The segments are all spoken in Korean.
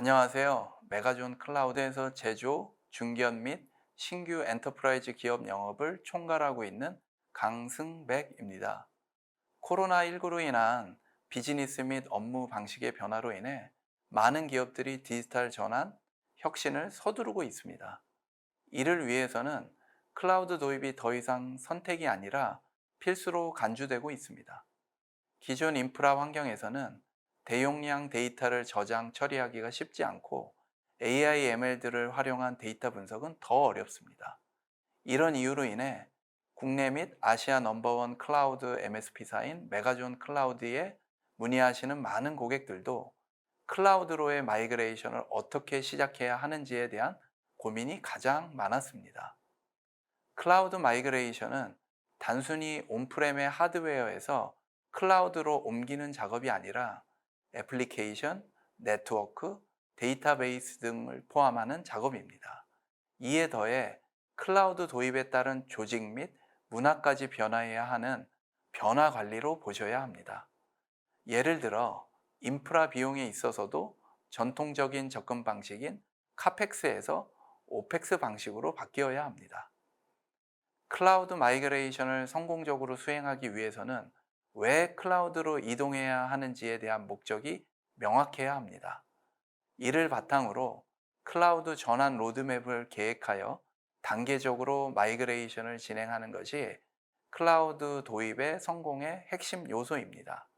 안녕하세요. 메가존 클라우드에서 제조, 중견 및 신규 엔터프라이즈 기업 영업을 총괄하고 있는 강승백입니다. 코로나19로 인한 비즈니스 및 업무 방식의 변화로 인해 많은 기업들이 디지털 전환, 혁신을 서두르고 있습니다. 이를 위해서는 클라우드 도입이 더 이상 선택이 아니라 필수로 간주되고 있습니다. 기존 인프라 환경에서는 대용량 데이터를 저장 처리하기가 쉽지 않고 AI, ML들을 활용한 데이터 분석은 더 어렵습니다. 이런 이유로 인해 국내 및 아시아 넘버원 클라우드 MSP사인 메가존 클라우드에 문의하시는 많은 고객들도 클라우드로의 마이그레이션을 어떻게 시작해야 하는지에 대한 고민이 가장 많았습니다. 클라우드 마이그레이션은 단순히 온프렘의 하드웨어에서 클라우드로 옮기는 작업이 아니라 애플리케이션, 네트워크, 데이터베이스 등을 포함하는 작업입니다. 이에 더해 클라우드 도입에 따른 조직 및 문화까지 변화해야 하는 변화 관리로 보셔야 합니다. 예를 들어 인프라 비용에 있어서도 전통적인 접근 방식인 카펙스에서 오펙스 방식으로 바뀌어야 합니다. 클라우드 마이그레이션을 성공적으로 수행하기 위해서는 왜 클라우드로 이동해야 하는지에 대한 목적이 명확해야 합니다. 이를 바탕으로 클라우드 전환 로드맵을 계획하여 단계적으로 마이그레이션을 진행하는 것이 클라우드 도입의 성공의 핵심 요소입니다.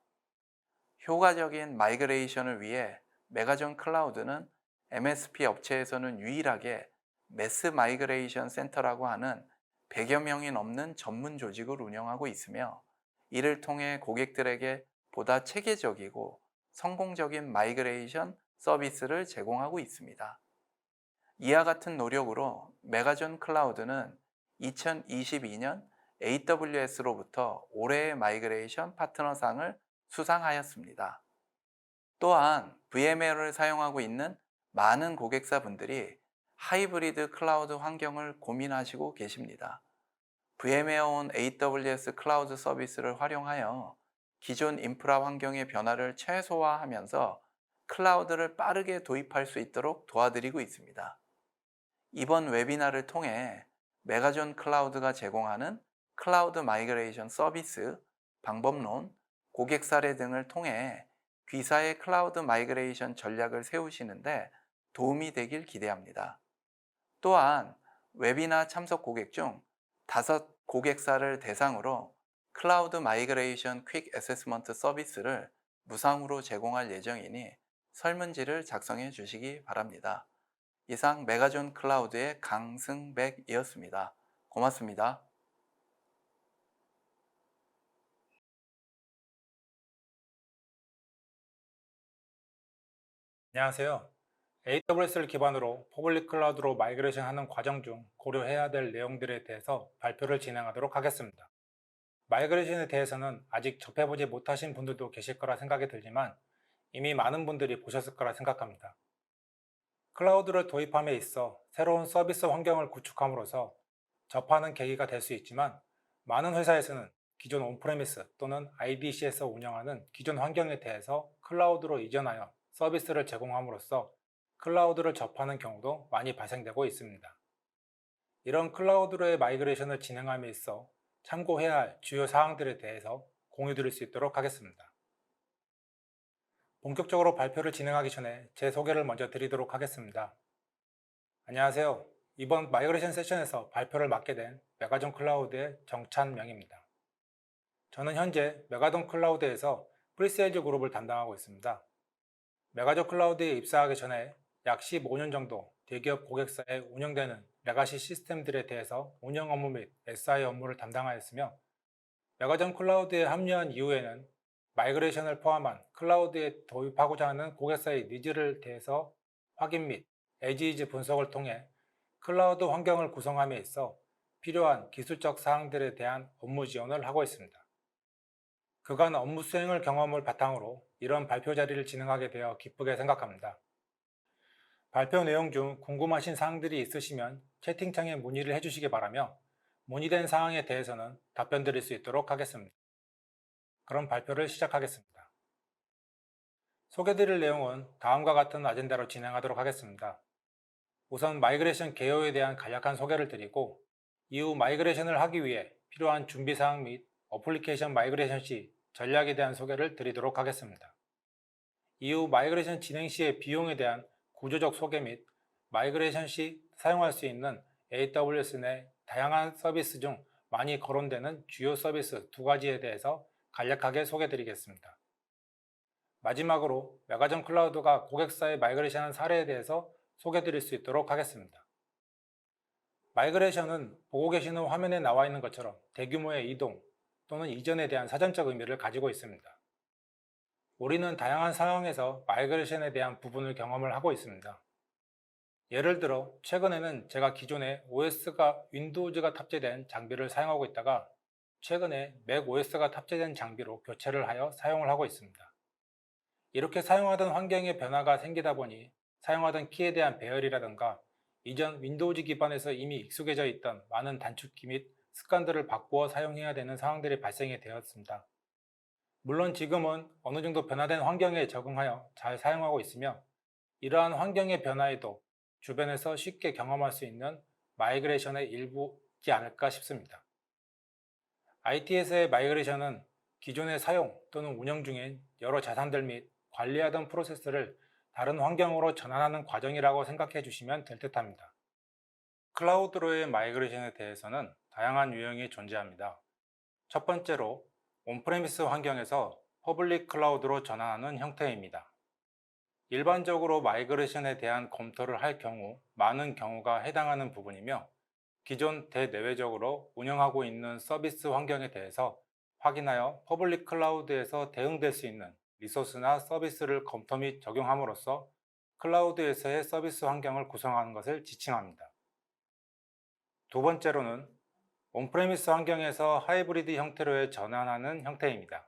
효과적인 마이그레이션을 위해 메가존 클라우드는 MSP 업체에서는 유일하게 매스 마이그레이션 센터라고 하는 100여 명이 넘는 전문 조직을 운영하고 있으며, 이를 통해 고객들에게 보다 체계적이고 성공적인 마이그레이션 서비스를 제공하고 있습니다. 이와 같은 노력으로 메가존 클라우드는 2022년 AWS로부터 올해의 마이그레이션 파트너상을 수상하였습니다. 또한 VMware를 사용하고 있는 많은 고객사분들이 하이브리드 클라우드 환경을 고민하시고 계십니다. VMware 온 AWS 클라우드 서비스를 활용하여 기존 인프라 환경의 변화를 최소화하면서 클라우드를 빠르게 도입할 수 있도록 도와드리고 있습니다. 이번 웨비나를 통해 메가존 클라우드가 제공하는 클라우드 마이그레이션 서비스, 방법론, 고객 사례 등을 통해 귀사의 클라우드 마이그레이션 전략을 세우시는데 도움이 되길 기대합니다. 또한 웨비나 참석 고객 중 5고객사를 대상으로 클라우드 마이그레이션 퀵 어세스먼트 서비스를 무상으로 제공할 예정이니 설문지를 작성해 주시기 바랍니다. 이상 메가존 클라우드의 강승백이었습니다. 고맙습니다. 안녕하세요. AWS를 기반으로 퍼블릭 클라우드로 마이그레이션 하는 과정 중 고려해야 될 내용들에 대해서 발표를 진행하도록 하겠습니다. 마이그레이션에 대해서는 아직 접해보지 못하신 분들도 계실 거라 생각이 들지만 이미 많은 분들이 보셨을 거라 생각합니다. 클라우드를 도입함에 있어 새로운 서비스 환경을 구축함으로써 접하는 계기가 될 수 있지만, 많은 회사에서는 기존 온프레미스 또는 IDC에서 운영하는 기존 환경에 대해서 클라우드로 이전하여 서비스를 제공함으로써 클라우드를 접하는 경우도 많이 발생되고 있습니다. 이런 클라우드로의 마이그레이션을 진행함에 있어 참고해야 할 주요 사항들에 대해서 공유 드릴 수 있도록 하겠습니다. 본격적으로 발표를 진행하기 전에 제 소개를 먼저 드리도록 하겠습니다. 안녕하세요. 이번 마이그레이션 세션에서 발표를 맡게 된 메가존 클라우드의 정찬명입니다. 저는 현재 메가존 클라우드에서 프리세일즈 그룹을 담당하고 있습니다. 메가존 클라우드에 입사하기 전에 약 15년 정도 대기업 고객사에 운영되는 레가시 시스템들에 대해서 운영 업무 및 SI 업무를 담당하였으며, 메가존 클라우드에 합류한 이후에는 마이그레이션을 포함한 클라우드에 도입하고자 하는 고객사의 니즈를 대해서 확인 및 에지이즈 분석을 통해 클라우드 환경을 구성함에 있어 필요한 기술적 사항들에 대한 업무 지원을 하고 있습니다. 그간 업무 수행을 경험을 바탕으로 이런 발표 자리를 진행하게 되어 기쁘게 생각합니다. 발표 내용 중 궁금하신 사항들이 있으시면 채팅창에 문의를 해주시기 바라며, 문의된 사항에 대해서는 답변 드릴 수 있도록 하겠습니다. 그럼 발표를 시작하겠습니다. 소개드릴 내용은 다음과 같은 아젠다로 진행하도록 하겠습니다. 우선 마이그레이션 개요에 대한 간략한 소개를 드리고, 이후 마이그레이션을 하기 위해 필요한 준비사항 및 어플리케이션 마이그레이션 시 전략에 대한 소개를 드리도록 하겠습니다. 이후 마이그레이션 진행 시의 비용에 대한 구조적 소개 및 마이그레이션 시 사용할 수 있는 AWS 내 다양한 서비스 중 많이 거론되는 주요 서비스 두 가지에 대해서 간략하게 소개드리겠습니다. 마지막으로 메가전 클라우드가 고객사에 마이그레이션한 사례에 대해서 소개드릴 수 있도록 하겠습니다. 마이그레이션은 보고 계시는 화면에 나와 있는 것처럼 대규모의 이동 또는 이전에 대한 사전적 의미를 가지고 있습니다. 우리는 다양한 상황에서 마이그레이션에 대한 부분을 경험을 하고 있습니다. 예를 들어 최근에는 제가 기존에 OS가 윈도우즈가 탑재된 장비를 사용하고 있다가 최근에 맥 OS가 탑재된 장비로 교체를 하여 사용을 하고 있습니다. 이렇게 사용하던 환경에 변화가 생기다 보니 사용하던 키에 대한 배열이라든가 이전 윈도우즈 기반에서 이미 익숙해져 있던 많은 단축키 및 습관들을 바꾸어 사용해야 되는 상황들이 발생이 되었습니다. 물론 지금은 어느 정도 변화된 환경에 적응하여 잘 사용하고 있으며 이러한 환경의 변화에도 주변에서 쉽게 경험할 수 있는 마이그레이션의 일부이지 않을까 싶습니다. IT에서의 마이그레이션은 기존의 사용 또는 운영 중인 여러 자산들 및 관리하던 프로세스를 다른 환경으로 전환하는 과정이라고 생각해 주시면 될 듯합니다. 클라우드로의 마이그레이션에 대해서는 다양한 유형이 존재합니다. 첫 번째로 온프레미스 환경에서 퍼블릭 클라우드로 전환하는 형태입니다. 일반적으로 마이그레이션에 대한 검토를 할 경우 많은 경우가 해당하는 부분이며 기존 대내외적으로 운영하고 있는 서비스 환경에 대해서 확인하여 퍼블릭 클라우드에서 대응될 수 있는 리소스나 서비스를 검토 및 적용함으로써 클라우드에서의 서비스 환경을 구성하는 것을 지칭합니다. 두 번째로는 온프레미스 환경에서 하이브리드 형태로의 전환하는 형태입니다.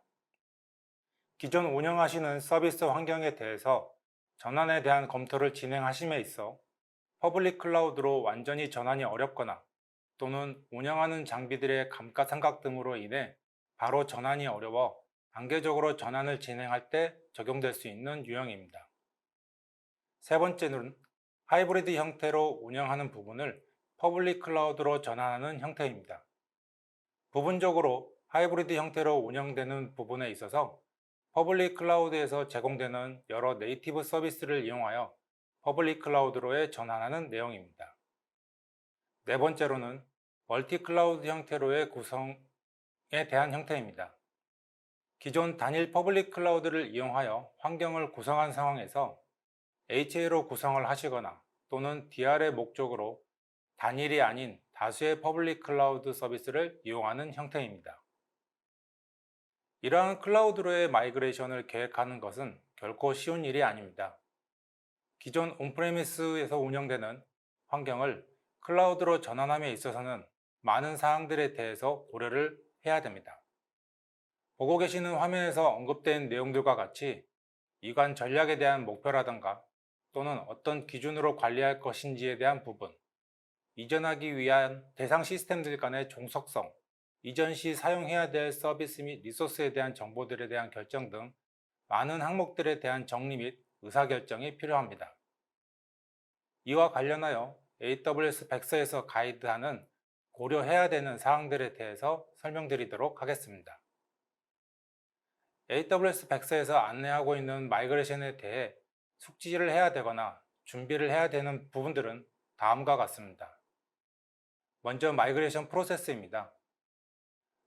기존 운영하시는 서비스 환경에 대해서 전환에 대한 검토를 진행하심에 있어 퍼블릭 클라우드로 완전히 전환이 어렵거나 또는 운영하는 장비들의 감가상각 등으로 인해 바로 전환이 어려워 단계적으로 전환을 진행할 때 적용될 수 있는 유형입니다. 세 번째는 하이브리드 형태로 운영하는 부분을 퍼블릭 클라우드로 전환하는 형태입니다. 부분적으로 하이브리드 형태로 운영되는 부분에 있어서 퍼블릭 클라우드에서 제공되는 여러 네이티브 서비스를 이용하여 퍼블릭 클라우드로의 전환하는 내용입니다. 네 번째로는 멀티 클라우드 형태로의 구성에 대한 형태입니다. 기존 단일 퍼블릭 클라우드를 이용하여 환경을 구성한 상황에서 HA로 구성을 하시거나 또는 DR의 목적으로 단일이 아닌 다수의 퍼블릭 클라우드 서비스를 이용하는 형태입니다. 이러한 클라우드로의 마이그레이션을 계획하는 것은 결코 쉬운 일이 아닙니다. 기존 온프레미스에서 운영되는 환경을 클라우드로 전환함에 있어서는 많은 사항들에 대해서 고려를 해야 됩니다. 보고 계시는 화면에서 언급된 내용들과 같이 이관 전략에 대한 목표라든가 또는 어떤 기준으로 관리할 것인지에 대한 부분, 이전하기 위한 대상 시스템들 간의 종속성, 이전 시 사용해야 될 서비스 및 리소스에 대한 정보들에 대한 결정 등 많은 항목들에 대한 정리 및 의사결정이 필요합니다. 이와 관련하여 AWS 백서에서 가이드하는 고려해야 되는 사항들에 대해서 설명드리도록 하겠습니다. AWS 백서에서 안내하고 있는 마이그레이션에 대해 숙지를 해야 되거나 준비를 해야 되는 부분들은 다음과 같습니다. 먼저 마이그레이션 프로세스입니다.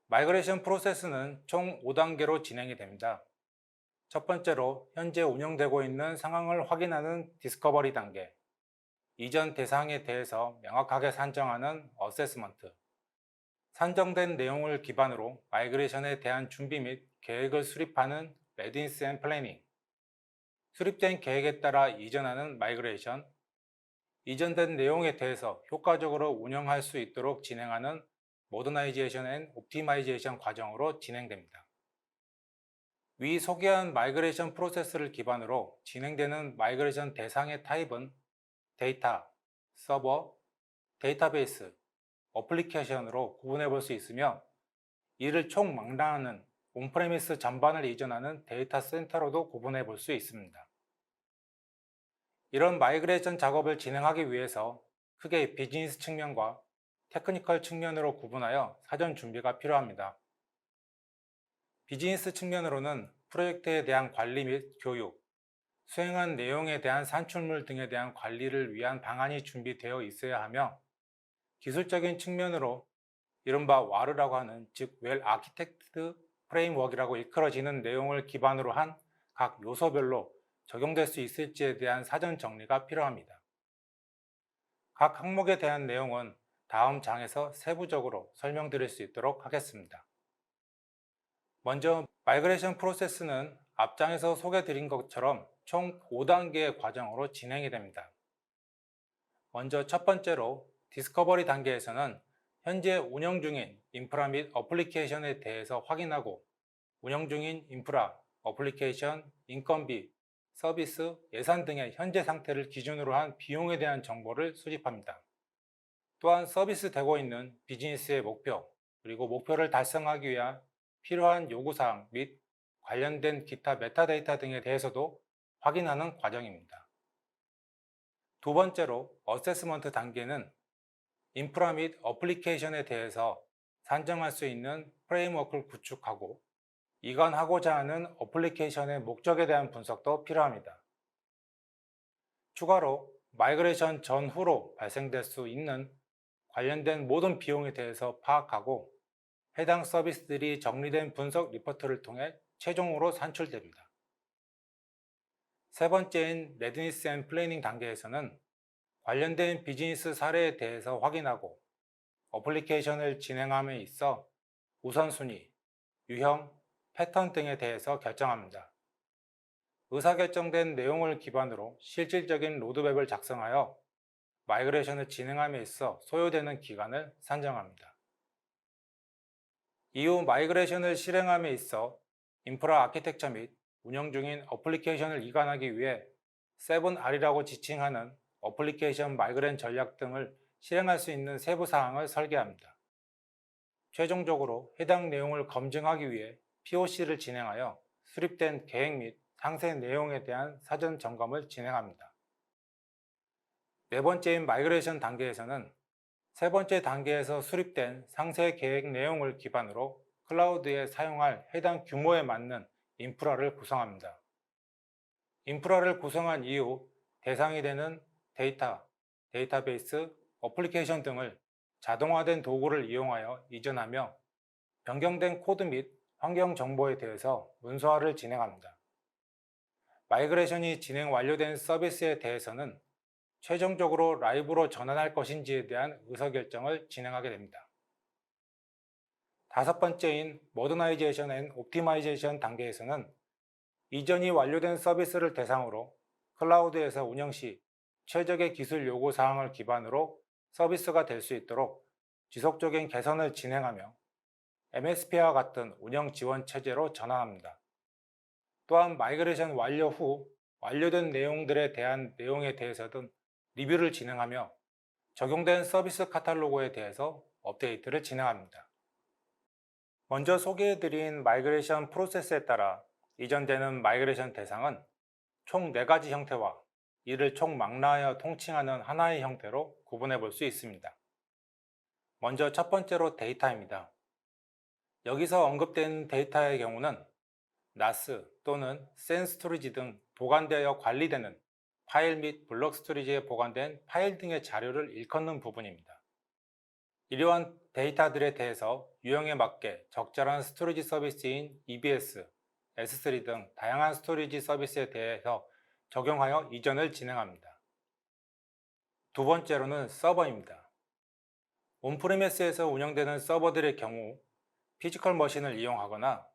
마이그레이션 프로세스는 총 5단계로 진행이 됩니다. 첫 번째로 현재 운영되고 있는 상황을 확인하는 디스커버리 단계, 이전 대상에 대해서 명확하게 산정하는 어세스먼트, 산정된 내용을 기반으로 마이그레이션에 대한 준비 및 계획을 수립하는 레디니스 앤 플래닝, 수립된 계획에 따라 이전하는 마이그레이션, 이전된 내용에 대해서 효과적으로 운영할 수 있도록 진행하는 모더나이제이션 앤 옵티마이제이션 과정으로 진행됩니다. 위 소개한 마이그레이션 프로세스를 기반으로 진행되는 마이그레이션 대상의 타입은 데이터, 서버, 데이터베이스, 어플리케이션으로 구분해 볼 수 있으며 이를 총망라하는 온프레미스 전반을 이전하는 데이터 센터로도 구분해 볼 수 있습니다. 이런 마이그레이션 작업을 진행하기 위해서 크게 비즈니스 측면과 테크니컬 측면으로 구분하여 사전 준비가 필요합니다. 비즈니스 측면으로는 프로젝트에 대한 관리 및 교육, 수행한 내용에 대한 산출물 등에 대한 관리를 위한 방안이 준비되어 있어야 하며, 기술적인 측면으로 이른바 와르라고 하는, 즉 웰 아키텍트 프레임워크라고 일컬어지는 내용을 기반으로 한 각 요소별로 적용될 수 있을지에 대한 사전 정리가 필요합니다. 각 항목에 대한 내용은 다음 장에서 세부적으로 설명드릴 수 있도록 하겠습니다. 먼저 마이그레이션 프로세스는 앞장에서 소개드린 것처럼 총 5단계의 과정으로 진행이 됩니다. 먼저 첫 번째로 디스커버리 단계에서는 현재 운영 중인 인프라 및 어플리케이션에 대해서 확인하고, 운영 중인 인프라, 어플리케이션, 인건비, 서비스, 예산 등의 현재 상태를 기준으로 한 비용에 대한 정보를 수집합니다. 또한 서비스되고 있는 비즈니스의 목표, 그리고 목표를 달성하기 위한 필요한 요구사항 및 관련된 기타 메타데이터 등에 대해서도 확인하는 과정입니다. 두 번째로 어세스먼트 단계는 인프라 및 어플리케이션에 대해서 산정할 수 있는 프레임워크를 구축하고, 이관하고자 하는 어플리케이션의 목적에 대한 분석도 필요합니다. 추가로 마이그레이션 전후로 발생될 수 있는 관련된 모든 비용에 대해서 파악하고, 해당 서비스들이 정리된 분석 리포트를 통해 최종으로 산출됩니다. 세 번째인 레디니스 앤 플래닝 단계에서는 관련된 비즈니스 사례에 대해서 확인하고, 어플리케이션을 진행함에 있어 우선순위, 유형, 패턴 등에 대해서 결정합니다. 의사결정된 내용을 기반으로 실질적인 로드맵을 작성하여 마이그레이션을 진행함에 있어 소요되는 기간을 산정합니다. 이후 마이그레이션을 실행함에 있어 인프라 아키텍처 및 운영 중인 어플리케이션을 이관하기 위해 7R이라고 지칭하는 어플리케이션 마이그레이션 전략 등을 실행할 수 있는 세부 사항을 설계합니다. 최종적으로 해당 내용을 검증하기 위해 POC를 진행하여 수립된 계획 및 상세 내용에 대한 사전 점검을 진행합니다. 네 번째인 마이그레이션 단계에서는 세 번째 단계에서 수립된 상세 계획 내용을 기반으로 클라우드에 사용할 해당 규모에 맞는 인프라를 구성합니다. 인프라를 구성한 이후 대상이 되는 데이터, 데이터베이스, 어플리케이션 등을 자동화된 도구를 이용하여 이전하며, 변경된 코드 및 환경 정보에 대해서 문서화를 진행합니다. 마이그레이션이 진행 완료된 서비스에 대해서는 최종적으로 라이브로 전환할 것인지에 대한 의사결정을 진행하게 됩니다. 다섯 번째인 모더나이제이션 앤 옵티마이제이션 단계에서는 이전이 완료된 서비스를 대상으로 클라우드에서 운영 시 최적의 기술 요구 사항을 기반으로 서비스가 될 수 있도록 지속적인 개선을 진행하며 MSP와 같은 운영 지원 체제로 전환합니다. 또한 마이그레이션 완료 후 완료된 내용들에 대한 내용에 대해서는 리뷰를 진행하며 적용된 서비스 카탈로그에 대해서 업데이트를 진행합니다. 먼저 소개해드린 마이그레이션 프로세스에 따라 이전되는 마이그레이션 대상은 총 4가지 형태와 이를 총망라하여 통칭하는 하나의 형태로 구분해 볼 수 있습니다. 먼저 첫 번째로 데이터입니다. 여기서 언급된 데이터의 경우는 NAS 또는 SAN 스토리지 등 보관되어 관리되는 파일 및 블록 스토리지에 보관된 파일 등의 자료를 일컫는 부분입니다. 이러한 데이터들에 대해서 유형에 맞게 적절한 스토리지 서비스인 EBS, S3 등 다양한 스토리지 서비스에 대해서 적용하여 이전을 진행합니다. 두 번째로는 서버입니다. 온프리미스에서 운영되는 서버들의 경우 피지컬 머신을 이용하거나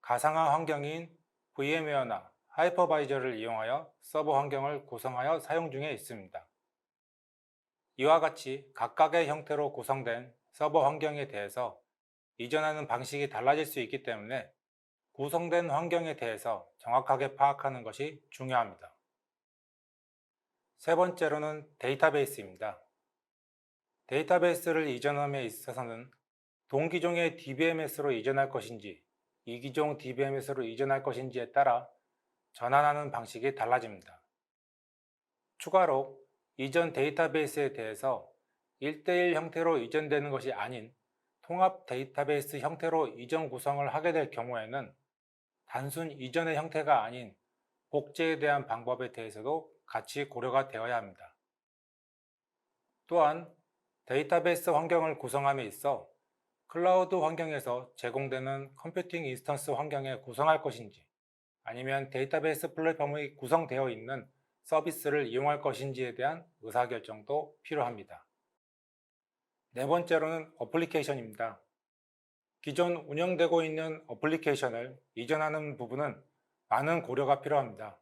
가상화 환경인 VMware나 하이퍼바이저를 이용하여 서버 환경을 구성하여 사용 중에 있습니다. 이와 같이 각각의 형태로 구성된 서버 환경에 대해서 이전하는 방식이 달라질 수 있기 때문에 구성된 환경에 대해서 정확하게 파악하는 것이 중요합니다. 세 번째로는 데이터베이스입니다. 데이터베이스를 이전함에 있어서는 동기종의 DBMS로 이전할 것인지 이기종 DBMS로 이전할 것인지에 따라 전환하는 방식이 달라집니다. 추가로 이전 데이터베이스에 대해서 1대1 형태로 이전되는 것이 아닌 통합 데이터베이스 형태로 이전 구성을 하게 될 경우에는 단순 이전의 형태가 아닌 복제에 대한 방법에 대해서도 같이 고려가 되어야 합니다. 또한 데이터베이스 환경을 구성함에 있어 클라우드 환경에서 제공되는 컴퓨팅 인스턴스 환경에 구성할 것인지 아니면 데이터베이스 플랫폼이 구성되어 있는 서비스를 이용할 것인지에 대한 의사결정도 필요합니다. 네 번째로는 어플리케이션입니다. 기존 운영되고 있는 어플리케이션을 이전하는 부분은 많은 고려가 필요합니다.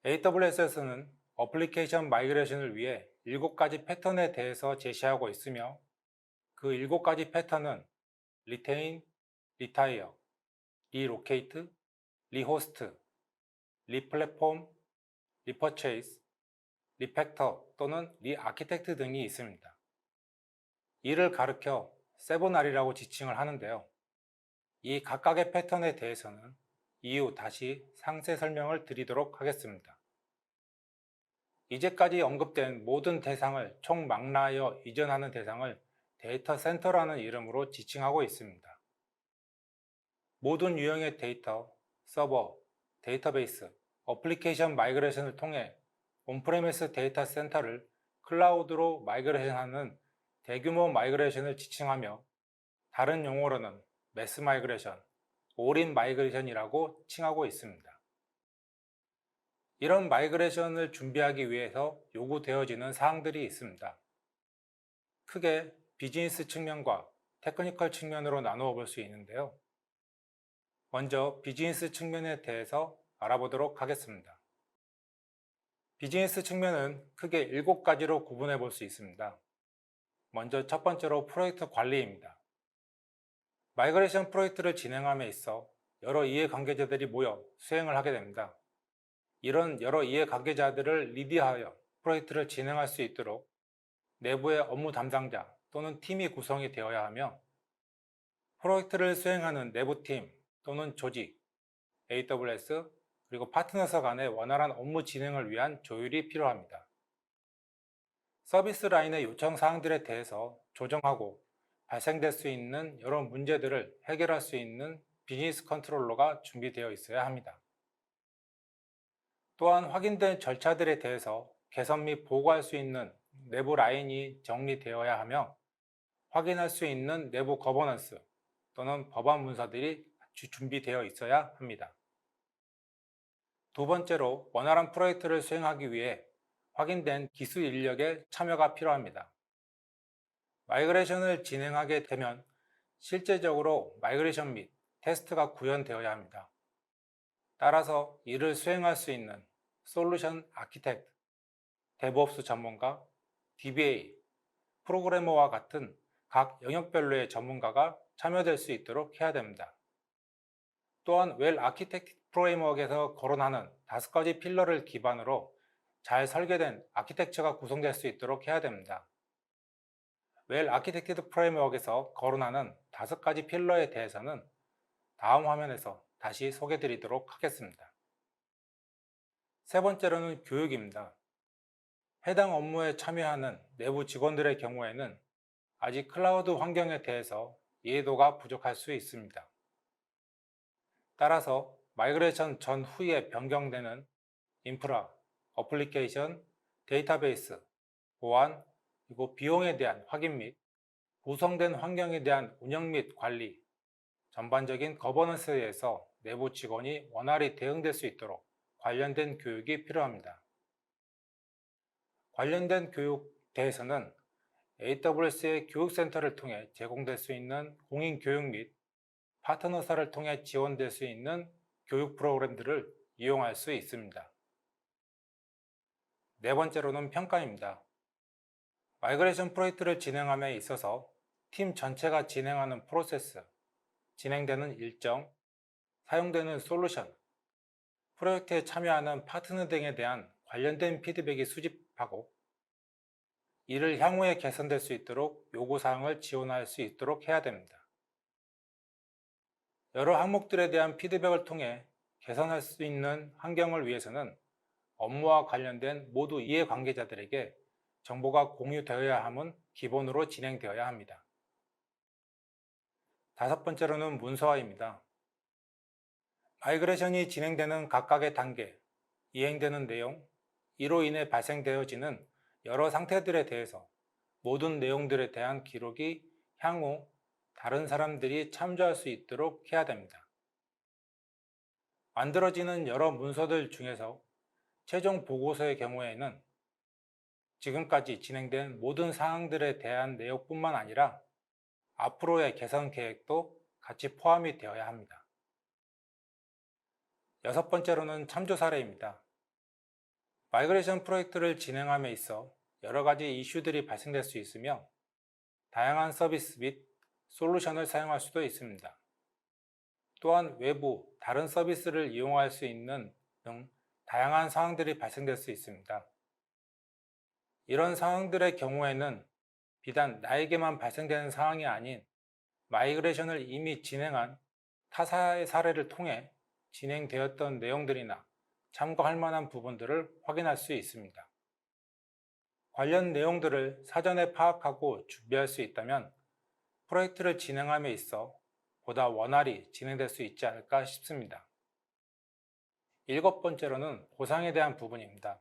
AWS에서는 어플리케이션 마이그레이션을 위해 7가지 패턴에 대해서 제시하고 있으며 그 7가지 패턴은 Retain, Retire, Relocate, Rehost, Replatform, Repurchase, Refactor 또는 Re-architect 등이 있습니다. 이를 가르켜 7R이라고 지칭을 하는데요. 이 각각의 패턴에 대해서는 이후 다시 상세 설명을 드리도록 하겠습니다. 이제까지 언급된 모든 대상을 총망라하여 이전하는 대상을 데이터 센터라는 이름으로 지칭하고 있습니다. 모든 유형의 데이터, 서버, 데이터베이스, 어플리케이션 마이그레이션을 통해 온프레미스 데이터 센터를 클라우드로 마이그레이션하는 대규모 마이그레이션을 지칭하며 다른 용어로는 매스 마이그레이션, 올인 마이그레이션이라고 칭하고 있습니다. 이런 마이그레이션을 준비하기 위해서 요구되어지는 사항들이 있습니다. 크게 비즈니스 측면과 테크니컬 측면으로 나누어 볼 수 있는데요. 먼저 비즈니스 측면에 대해서 알아보도록 하겠습니다. 비즈니스 측면은 크게 7가지로 구분해 볼 수 있습니다. 먼저 첫 번째로 프로젝트 관리입니다. 마이그레이션 프로젝트를 진행함에 있어 여러 이해관계자들이 모여 수행을 하게 됩니다. 이런 여러 이해관계자들을 리드하여 프로젝트를 진행할 수 있도록 내부의 업무 담당자 또는 팀이 구성이 되어야 하며 프로젝트를 수행하는 내부팀 또는 조직, AWS 그리고 파트너사 간의 원활한 업무 진행을 위한 조율이 필요합니다. 서비스 라인의 요청 사항들에 대해서 조정하고 발생될 수 있는 여러 문제들을 해결할 수 있는 비즈니스 컨트롤러가 준비되어 있어야 합니다. 또한 확인된 절차들에 대해서 개선 및 보고할 수 있는 내부 라인이 정리되어야 하며 확인할 수 있는 내부 거버넌스 또는 법안 문서들이 준비되어 있어야 합니다. 두 번째로 원활한 프로젝트를 수행하기 위해 확인된 기술 인력의 참여가 필요합니다. 마이그레이션을 진행하게 되면 실제적으로 마이그레이션 및 테스트가 구현되어야 합니다. 따라서 이를 수행할 수 있는 솔루션 아키텍트, 데브옵스 전문가, DBA, 프로그래머와 같은 각 영역별로의 전문가가 참여될 수 있도록 해야 됩니다. 또한 웰 아키텍트 프레임워크에서 거론하는 5가지 필러를 기반으로 잘 설계된 아키텍처가 구성될 수 있도록 해야 됩니다. 웰 아키텍티드 프레임워크에서 거론하는 5가지 필러에 대해서는 다음 화면에서 다시 소개해 드리도록 하겠습니다. 세 번째로는 교육입니다. 해당 업무에 참여하는 내부 직원들의 경우에는 아직 클라우드 환경에 대해서 이해도가 부족할 수 있습니다. 따라서 마이그레이션 전후에 변경되는 인프라, 어플리케이션, 데이터베이스, 보안, 그리고 비용에 대한 확인 및 구성된 환경에 대한 운영 및 관리, 전반적인 거버넌스에 대해서 내부 직원이 원활히 대응될 수 있도록 관련된 교육이 필요합니다. 관련된 교육 대해서는 AWS의 교육센터를 통해 제공될 수 있는 공인교육 및 파트너사를 통해 지원될 수 있는 교육 프로그램들을 이용할 수 있습니다. 네 번째로는 평가입니다. 마이그레이션 프로젝트를 진행함에 있어서 팀 전체가 진행하는 프로세스, 진행되는 일정, 사용되는 솔루션, 프로젝트에 참여하는 파트너 등에 대한 관련된 피드백이 수집하고 이를 향후에 개선될 수 있도록 요구사항을 지원할 수 있도록 해야 됩니다. 여러 항목들에 대한 피드백을 통해 개선할 수 있는 환경을 위해서는 업무와 관련된 모두 이해관계자들에게 정보가 공유되어야 함은 기본으로 진행되어야 합니다. 다섯 번째로는 문서화입니다. 마이그레이션이 진행되는 각각의 단계, 이행되는 내용, 이로 인해 발생되어지는 여러 상태들에 대해서 모든 내용들에 대한 기록이 향후 다른 사람들이 참조할 수 있도록 해야 됩니다. 만들어지는 여러 문서들 중에서 최종 보고서의 경우에는 지금까지 진행된 모든 사항들에 대한 내용뿐만 아니라 앞으로의 개선 계획도 같이 포함이 되어야 합니다. 여섯 번째로는 참조 사례입니다. 마이그레이션 프로젝트를 진행함에 있어 여러 가지 이슈들이 발생될 수 있으며 다양한 서비스 및 솔루션을 사용할 수도 있습니다. 또한 외부 다른 서비스를 이용할 수 있는 등 다양한 상황들이 발생될 수 있습니다. 이런 상황들의 경우에는 비단 나에게만 발생되는 상황이 아닌 마이그레이션을 이미 진행한 타사의 사례를 통해 진행되었던 내용들이나 참고할 만한 부분들을 확인할 수 있습니다. 관련 내용들을 사전에 파악하고 준비할 수 있다면 프로젝트를 진행함에 있어 보다 원활히 진행될 수 있지 않을까 싶습니다. 일곱 번째로는 보상에 대한 부분입니다.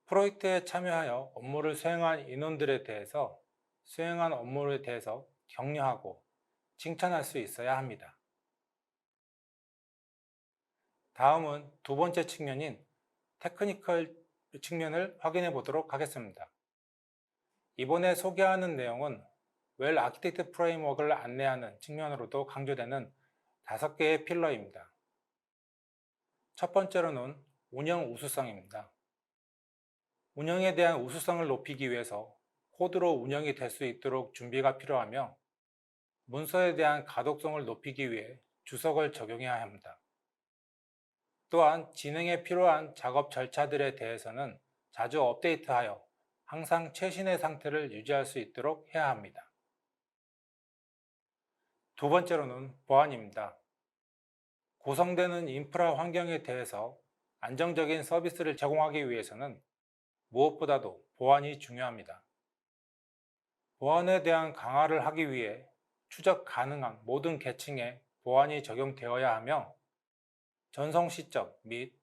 프로젝트에 참여하여 업무를 수행한 인원들에 대해서 수행한 업무에 대해서 격려하고 칭찬할 수 있어야 합니다. 다음은 두 번째 측면인 테크니컬 측면을 확인해 보도록 하겠습니다. 이번에 소개하는 내용은 웰 아키텍트 프레임워크를 안내하는 측면으로도 강조되는 5개의 필러입니다. 첫 번째로는 운영 우수성입니다. 운영에 대한 우수성을 높이기 위해서 코드로 운영이 될 수 있도록 준비가 필요하며 문서에 대한 가독성을 높이기 위해 주석을 적용해야 합니다. 또한 진행에 필요한 작업 절차들에 대해서는 자주 업데이트하여 항상 최신의 상태를 유지할 수 있도록 해야 합니다. 두 번째로는 보안입니다. 구성되는 인프라 환경에 대해서 안정적인 서비스를 제공하기 위해서는 무엇보다도 보안이 중요합니다. 보안에 대한 강화를 하기 위해 추적 가능한 모든 계층에 보안이 적용되어야 하며 전송 시점 및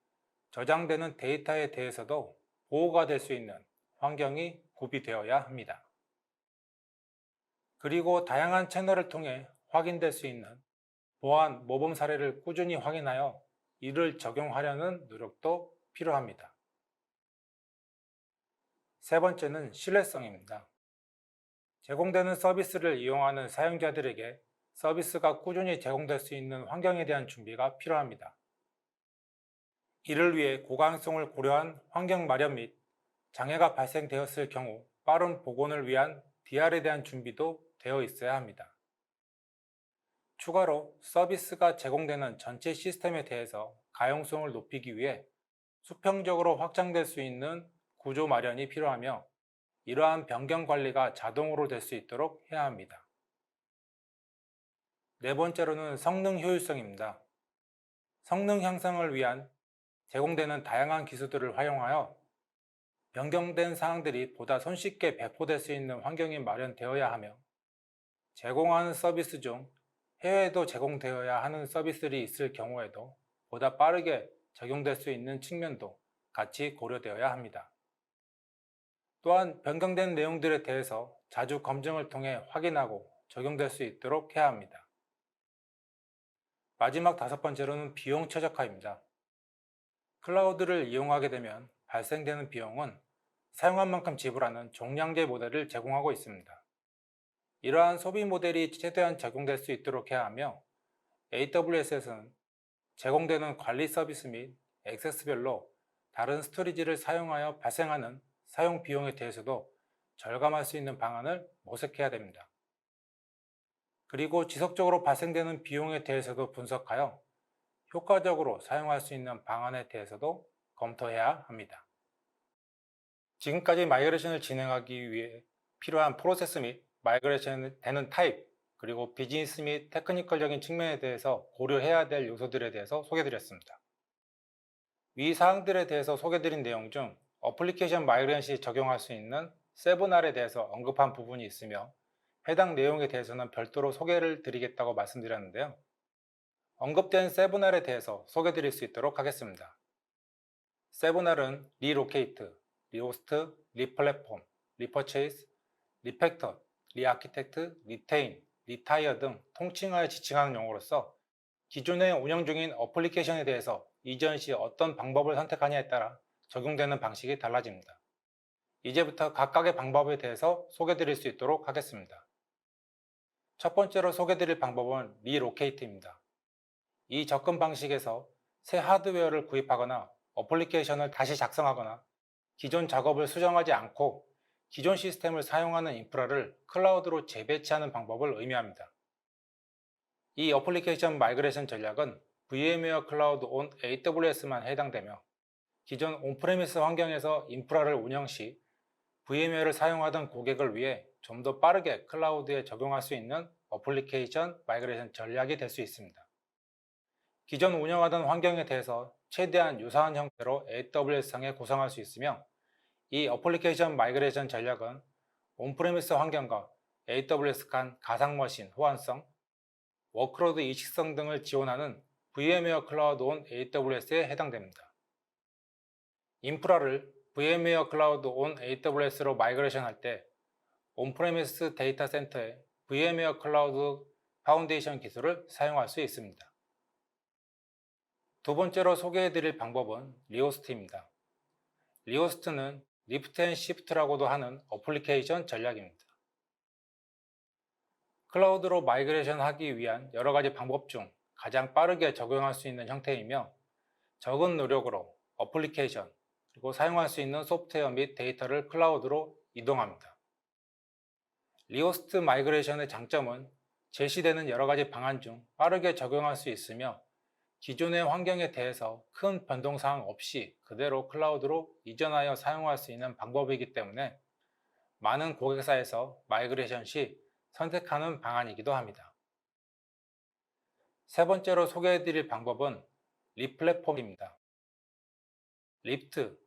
저장되는 데이터에 대해서도 보호가 될 수 있는 환경이 구비되어야 합니다. 그리고 다양한 채널을 통해 확인될 수 있는 보안 모범 사례를 꾸준히 확인하여 이를 적용하려는 노력도 필요합니다. 세 번째는 신뢰성입니다. 제공되는 서비스를 이용하는 사용자들에게 서비스가 꾸준히 제공될 수 있는 환경에 대한 준비가 필요합니다. 이를 위해 고가능성을 고려한 환경 마련 및 장애가 발생되었을 경우 빠른 복원을 위한 DR에 대한 준비도 되어 있어야 합니다. 추가로 서비스가 제공되는 전체 시스템에 대해서 가용성을 높이기 위해 수평적으로 확장될 수 있는 구조 마련이 필요하며 이러한 변경 관리가 자동으로 될 수 있도록 해야 합니다. 네 번째로는 성능 효율성입니다. 성능 향상을 위한 제공되는 다양한 기술들을 활용하여 변경된 사항들이 보다 손쉽게 배포될 수 있는 환경이 마련되어야 하며 제공하는 서비스 중 해외에도 제공되어야 하는 서비스들이 있을 경우에도 보다 빠르게 적용될 수 있는 측면도 같이 고려되어야 합니다. 또한 변경된 내용들에 대해서 자주 검증을 통해 확인하고 적용될 수 있도록 해야 합니다. 마지막 다섯 번째로는 비용 최적화입니다. 클라우드를 이용하게 되면 발생되는 비용은 사용한 만큼 지불하는 종량제 모델을 제공하고 있습니다. 이러한 소비 모델이 최대한 적용될 수 있도록 해야 하며 AWS에서는 제공되는 관리 서비스 및 액세스별로 다른 스토리지를 사용하여 발생하는 사용 비용에 대해서도 절감할 수 있는 방안을 모색해야 됩니다. 그리고 지속적으로 발생되는 비용에 대해서도 분석하여 효과적으로 사용할 수 있는 방안에 대해서도 검토해야 합니다. 지금까지 마이그레이션을 진행하기 위해 필요한 프로세스 및 마이그레이션 되는 타입, 그리고 비즈니스 및 테크니컬적인 측면에 대해서 고려해야 될 요소들에 대해서 소개드렸습니다. 위 사항들에 대해서 소개드린 내용 중 어플리케이션 마이그레이션 시 적용할 수 있는 7R에 대해서 언급한 부분이 있으며 해당 내용에 대해서는 별도로 소개를 드리겠다고 말씀드렸는데요. 언급된 7R에 대해서 소개드릴 수 있도록 하겠습니다. 7R은 리로케이트, 리호스트, 리플랫폼, 리퍼체이스, 리팩터, 리아키텍트, 리테인, 리타이어 등 통칭하여 지칭하는 용어로서 기존에 운영 중인 어플리케이션에 대해서 이전 시 어떤 방법을 선택하냐에 따라 적용되는 방식이 달라집니다. 이제부터 각각의 방법에 대해서 소개드릴 수 있도록 하겠습니다. 첫 번째로 소개드릴 방법은 리로케이트입니다. 이 접근 방식에서 새 하드웨어를 구입하거나 어플리케이션을 다시 작성하거나 기존 작업을 수정하지 않고 기존 시스템을 사용하는 인프라를 클라우드로 재배치하는 방법을 의미합니다. 이 어플리케이션 마이그레이션 전략은 VMware 클라우드 온 AWS만 해당되며 기존 온프레미스 환경에서 인프라를 운영 시 VMware를 사용하던 고객을 위해 좀 더 빠르게 클라우드에 적용할 수 있는 어플리케이션 마이그레이션 전략이 될 수 있습니다. 기존 운영하던 환경에 대해서 최대한 유사한 형태로 AWS상에 구성할 수 있으며 이 어플리케이션 마이그레이션 전략은 온프레미스 환경과 AWS 간 가상 머신 호환성, 워크로드 이식성 등을 지원하는 VMware 클라우드 온 AWS에 해당됩니다. 인프라를 VMware 클라우드 온 AWS로 마이그레이션 할 때 온프레미스 데이터 센터에 VMware 클라우드 파운데이션 기술을 사용할 수 있습니다. 두 번째로 소개해드릴 방법은 리호스트입니다. 리호스트는 리프트 앤 시프트라고도 하는 어플리케이션 전략입니다. 클라우드로 마이그레이션 하기 위한 여러 가지 방법 중 가장 빠르게 적용할 수 있는 형태이며 적은 노력으로 어플리케이션 그리고 사용할 수 있는 소프트웨어 및 데이터를 클라우드로 이동합니다. 리호스트 마이그레이션의 장점은 제시되는 여러 가지 방안 중 빠르게 적용할 수 있으며 기존의 환경에 대해서 큰 변동사항 없이 그대로 클라우드로 이전하여 사용할 수 있는 방법이기 때문에 많은 고객사에서 마이그레이션 시 선택하는 방안이기도 합니다. 세 번째로 소개해드릴 방법은 리플랫폼입니다. 리프트,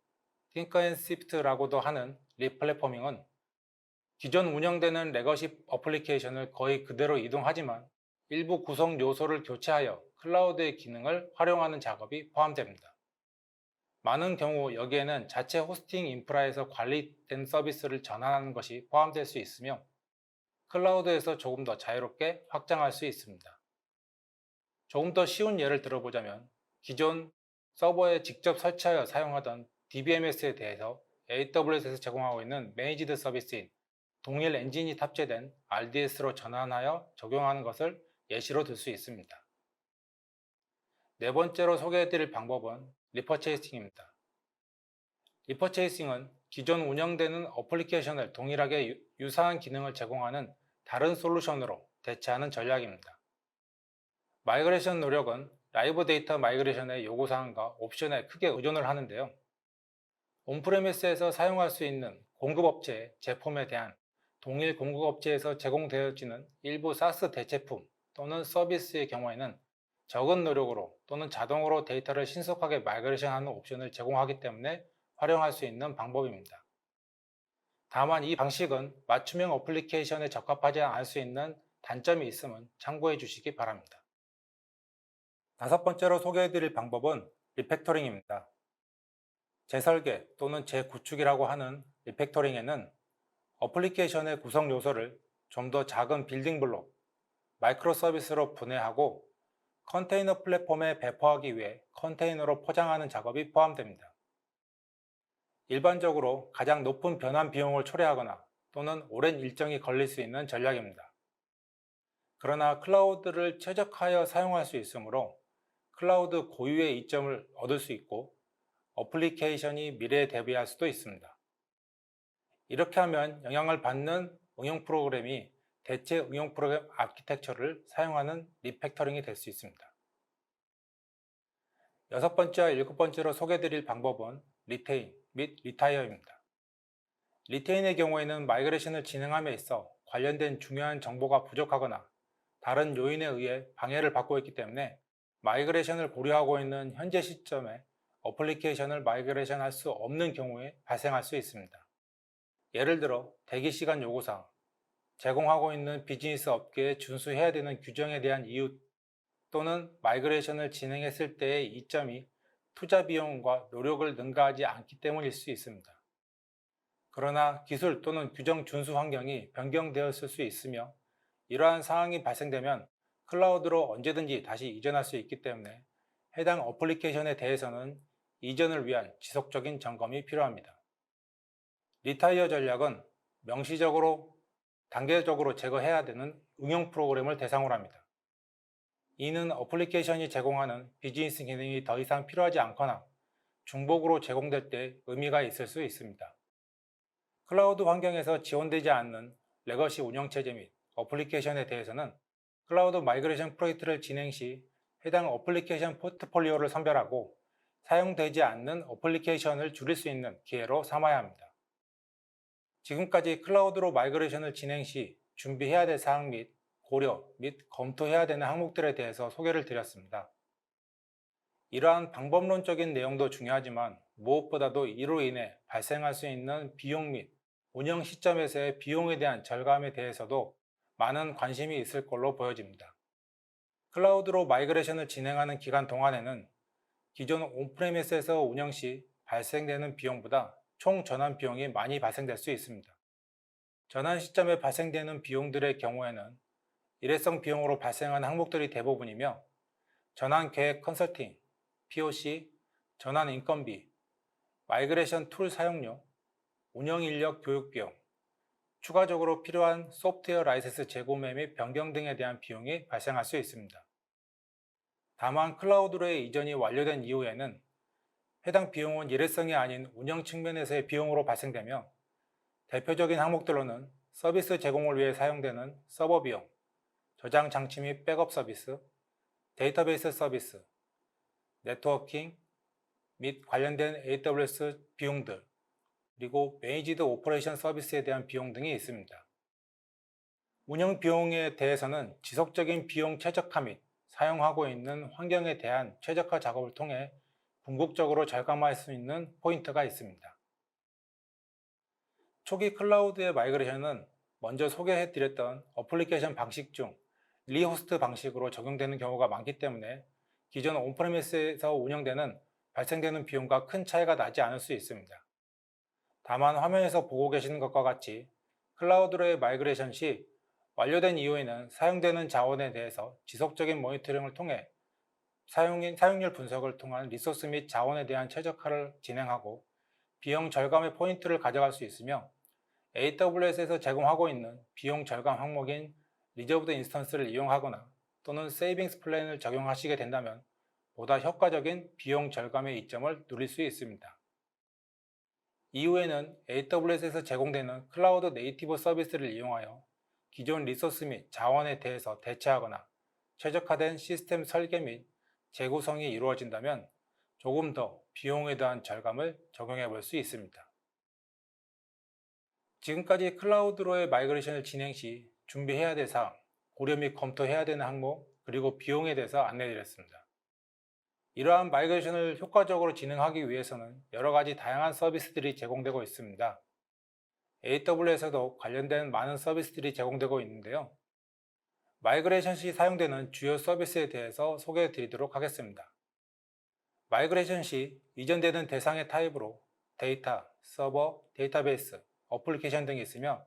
띵크 앤 시프트라고도 하는 리플랫포밍은 기존 운영되는 레거시 어플리케이션을 거의 그대로 이동하지만 일부 구성 요소를 교체하여 클라우드의 기능을 활용하는 작업이 포함됩니다. 많은 경우 여기에는 자체 호스팅 인프라에서 관리된 서비스를 전환하는 것이 포함될 수 있으며 클라우드에서 조금 더 자유롭게 확장할 수 있습니다. 조금 더 쉬운 예를 들어보자면 기존 서버에 직접 설치하여 사용하던 DBMS에 대해서 AWS에서 제공하고 있는 매니지드 서비스인 동일 엔진이 탑재된 RDS로 전환하여 적용하는 것을 예시로 들 수 있습니다. 네 번째로 소개해드릴 방법은 리퍼체이싱입니다. 리퍼체이싱은 기존 운영되는 어플리케이션을 동일하게 유사한 기능을 제공하는 다른 솔루션으로 대체하는 전략입니다. 마이그레이션 노력은 라이브 데이터 마이그레이션의 요구사항과 옵션에 크게 의존을 하는데요. 온프레미스에서 사용할 수 있는 공급업체의 제품에 대한 동일 공급업체에서 제공되어지는 일부 SaaS 대체품 또는 서비스의 경우에는 적은 노력으로 또는 자동으로 데이터를 신속하게 마이그레이션하는 옵션을 제공하기 때문에 활용할 수 있는 방법입니다. 다만 이 방식은 맞춤형 어플리케이션에 적합하지 않을 수 있는 단점이 있음은 참고해 주시기 바랍니다. 다섯 번째로 소개해드릴 방법은 리팩토링입니다. 재설계 또는 재구축이라고 하는 리팩토링에는 어플리케이션의 구성 요소를 좀 더 작은 빌딩 블록, 마이크로 서비스로 분해하고 컨테이너 플랫폼에 배포하기 위해 컨테이너로 포장하는 작업이 포함됩니다. 일반적으로 가장 높은 변환 비용을 초래하거나 또는 오랜 일정이 걸릴 수 있는 전략입니다. 그러나 클라우드를 최적화하여 사용할 수 있으므로 클라우드 고유의 이점을 얻을 수 있고 어플리케이션이 미래에 대비할 수도 있습니다. 이렇게 하면 영향을 받는 응용 프로그램이 대체 응용 프로그램 아키텍처를 사용하는 리팩터링이 될 수 있습니다. 여섯 번째와 일곱 번째로 소개해드릴 방법은 리테인 및 리타이어입니다. 리테인의 경우에는 마이그레이션을 진행함에 있어 관련된 중요한 정보가 부족하거나 다른 요인에 의해 방해를 받고 있기 때문에 마이그레이션을 고려하고 있는 현재 시점에 어플리케이션을 마이그레이션 할 수 없는 경우에 발생할 수 있습니다. 예를 들어 대기시간 요구사항, 제공하고 있는 비즈니스 업계에 준수해야 되는 규정에 대한 이유 또는 마이그레이션을 진행했을 때의 이점이 투자 비용과 노력을 능가하지 않기 때문일 수 있습니다. 그러나 기술 또는 규정 준수 환경이 변경되었을 수 있으며 이러한 상황이 발생되면 클라우드로 언제든지 다시 이전할 수 있기 때문에 해당 어플리케이션에 대해서는 이전을 위한 지속적인 점검이 필요합니다. 리타이어 전략은 명시적으로 단계적으로 제거해야 되는 응용 프로그램을 대상으로 합니다. 이는 어플리케이션이 제공하는 비즈니스 기능이 더 이상 필요하지 않거나 중복으로 제공될 때 의미가 있을 수 있습니다. 클라우드 환경에서 지원되지 않는 레거시 운영체제 및 어플리케이션에 대해서는 클라우드 마이그레이션 프로젝트를 진행 시 해당 어플리케이션 포트폴리오를 선별하고 사용되지 않는 어플리케이션을 줄일 수 있는 기회로 삼아야 합니다. 지금까지 클라우드로 마이그레이션을 진행 시 준비해야 될 사항 및 고려 및 검토해야 되는 항목들에 대해서 소개를 드렸습니다. 이러한 방법론적인 내용도 중요하지만 무엇보다도 이로 인해 발생할 수 있는 비용 및 운영 시점에서의 비용에 대한 절감에 대해서도 많은 관심이 있을 걸로 보여집니다. 클라우드로 마이그레이션을 진행하는 기간 동안에는 기존 온프레미스에서 운영 시 발생되는 비용보다 총 전환 비용이 많이 발생될 수 있습니다. 전환 시점에 발생되는 비용들의 경우에는 일회성 비용으로 발생하는 항목들이 대부분이며 전환 계획 컨설팅, POC, 전환 인건비, 마이그레이션 툴 사용료, 운영 인력 교육 비용, 추가적으로 필요한 소프트웨어 라이센스 재구매 및 변경 등에 대한 비용이 발생할 수 있습니다. 다만 클라우드로의 이전이 완료된 이후에는 해당 비용은 일회성이 아닌 운영 측면에서의 비용으로 발생되며 대표적인 항목들로는 서비스 제공을 위해 사용되는 서버 비용, 저장 장치 및 백업 서비스, 데이터베이스 서비스, 네트워킹 및 관련된 AWS 비용들, 그리고 매니지드 오퍼레이션 서비스에 대한 비용 등이 있습니다. 운영 비용에 대해서는 지속적인 비용 최적화 및 사용하고 있는 환경에 대한 최적화 작업을 통해 궁극적으로 절감할 수 있는 포인트가 있습니다. 초기 클라우드의 마이그레이션은 먼저 소개해드렸던 어플리케이션 방식 중 리호스트 방식으로 적용되는 경우가 많기 때문에 기존 온프레미스에서 운영되는 발생되는 비용과 큰 차이가 나지 않을 수 있습니다. 다만 화면에서 보고 계시는 것과 같이 클라우드로의 마이그레이션 시 완료된 이후에는 사용되는 자원에 대해서 지속적인 모니터링을 통해 사용률 분석을 통한 리소스 및 자원에 대한 최적화를 진행하고 비용 절감의 포인트를 가져갈 수 있으며 AWS에서 제공하고 있는 비용 절감 항목인 리저브드 인스턴스를 이용하거나 또는 세이빙스 플랜을 적용하시게 된다면 보다 효과적인 비용 절감의 이점을 누릴 수 있습니다. 이후에는 AWS에서 제공되는 클라우드 네이티브 서비스를 이용하여 기존 리소스 및 자원에 대해서 대체하거나 최적화된 시스템 설계 및 재구성이 이루어진다면 조금 더 비용에 대한 절감을 적용해 볼 수 있습니다. 지금까지 클라우드로의 마이그레이션을 진행 시 준비해야 될 사항, 고려 및 검토해야 되는 항목, 그리고 비용에 대해서 안내드렸습니다. 이러한 마이그레이션을 효과적으로 진행하기 위해서는 여러 가지 다양한 서비스들이 제공되고 있습니다. AWS에서도 관련된 많은 서비스들이 제공되고 있는데요. 마이그레이션 시 사용되는 주요 서비스에 대해서 소개해 드리도록 하겠습니다. 마이그레이션 시 이전되는 대상의 타입으로 데이터, 서버, 데이터베이스, 어플리케이션 등이 있으며